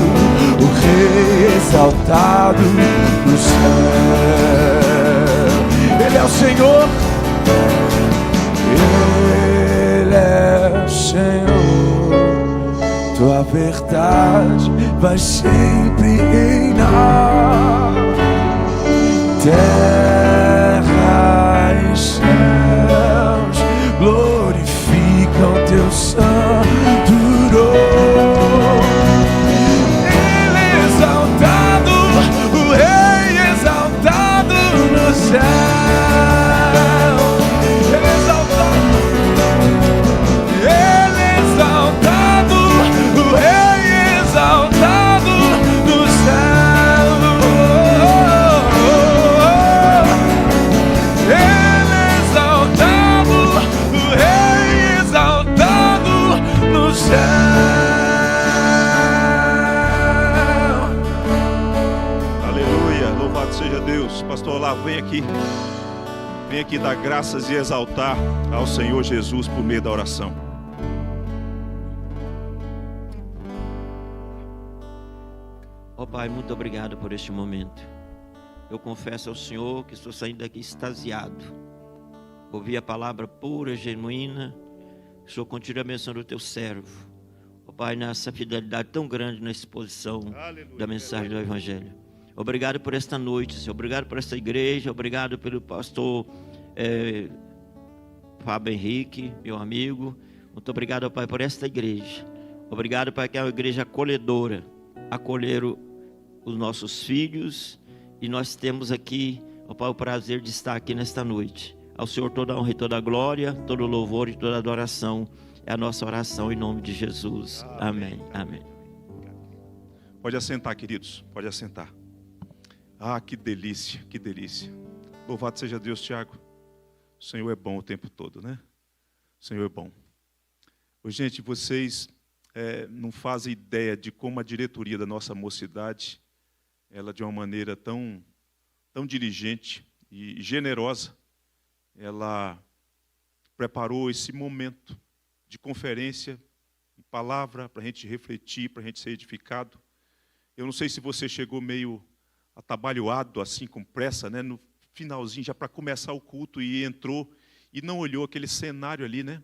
o Rei exaltado no céu. Ele é o Senhor, Ele é o Senhor, tua verdade vai sempre reinar. Terra e céus glorificam teu santo nome. Ele é exaltado, o Rei exaltado no céu. Ele é exaltado, Ele é exaltado, o Rei exaltado no céu. Ele é exaltado, o Rei exaltado no céu. Aleluia, louvado seja Deus. Pastor Olavo, vem aqui dar graças e exaltar ao Senhor Jesus por meio da oração. Ó Pai, muito obrigado por este momento. Eu confesso ao Senhor que estou saindo daqui extasiado. Ouvi a palavra pura, genuína. O Senhor continua abençoando o teu servo. Ó Pai, nessa fidelidade tão grande na exposição da mensagem do Evangelho. Obrigado por esta noite, Senhor. Obrigado por esta igreja. Obrigado pelo pastor Fábio Henrique, meu amigo. Muito obrigado, ó Pai, por esta igreja. Obrigado, Pai, que é uma igreja acolhedora. Acolheram os nossos filhos. E nós temos aqui, ó Pai, o prazer de estar aqui nesta noite. Ao Senhor toda a honra e toda a glória, todo o louvor e toda a adoração. É a nossa oração em nome de Jesus. Amém. Amém. Pode assentar, queridos, pode assentar. Ah, que delícia, que delícia. Louvado seja Deus, Tiago. O Senhor é bom o tempo todo, né? O Senhor é bom. Ô, gente, vocês não fazem ideia de como a diretoria da nossa mocidade, ela de uma maneira tão diligente e generosa, ela preparou esse momento de conferência, em palavra, para a gente refletir, para a gente ser edificado. Eu não sei se você chegou meio atabalhoado, assim, com pressa, né? No finalzinho, já para começar o culto, e entrou e não olhou aquele cenário ali, né?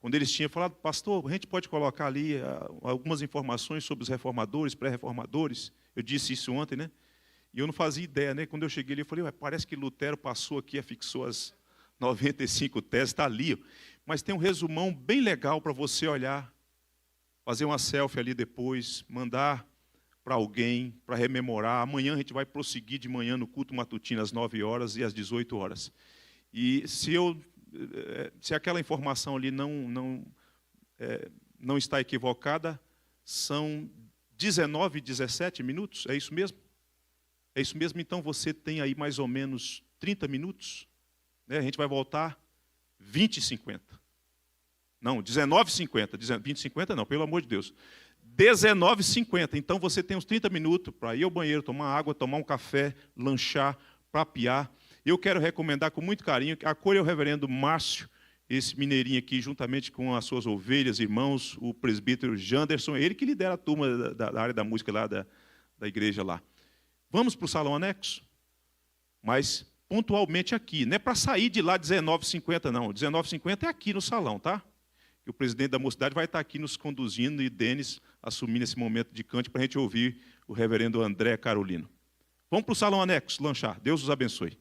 Quando eles tinham falado, pastor, a gente pode colocar ali algumas informações sobre os reformadores, pré-reformadores. Eu disse isso ontem, né? E eu não fazia ideia, né? Quando eu cheguei ali, eu falei, parece que Lutero passou aqui, afixou as 95 teses, está ali. Mas tem um resumão bem legal para você olhar, fazer uma selfie ali depois, mandar para alguém, para rememorar. Amanhã a gente vai prosseguir de manhã no culto matutino às 9 horas e às 18 horas. E se aquela informação ali não está equivocada, são 19 e 17 minutos, é isso mesmo? É isso mesmo, então você tem aí mais ou menos 30 minutos, né? A gente vai voltar 20 e 50. Não, 19 e 50, 20 e 50 não, pelo amor de Deus. 19 e 50, então você tem uns 30 minutos para ir ao banheiro, tomar água, tomar um café, lanchar, papear. Eu quero recomendar com muito carinho, acolha o reverendo Márcio, esse mineirinho aqui, juntamente com as suas ovelhas, irmãos, o presbítero Janderson, ele que lidera a turma da área da música lá, da igreja lá. Vamos para o salão anexo? Mas pontualmente aqui. Não é para sair de lá 19h50, não. 19h50 é aqui no salão, tá? E o presidente da mocidade vai estar aqui nos conduzindo e Denis assumindo esse momento de cântico para a gente ouvir o reverendo André Carolino. Vamos para o salão anexo lanchar. Deus os abençoe.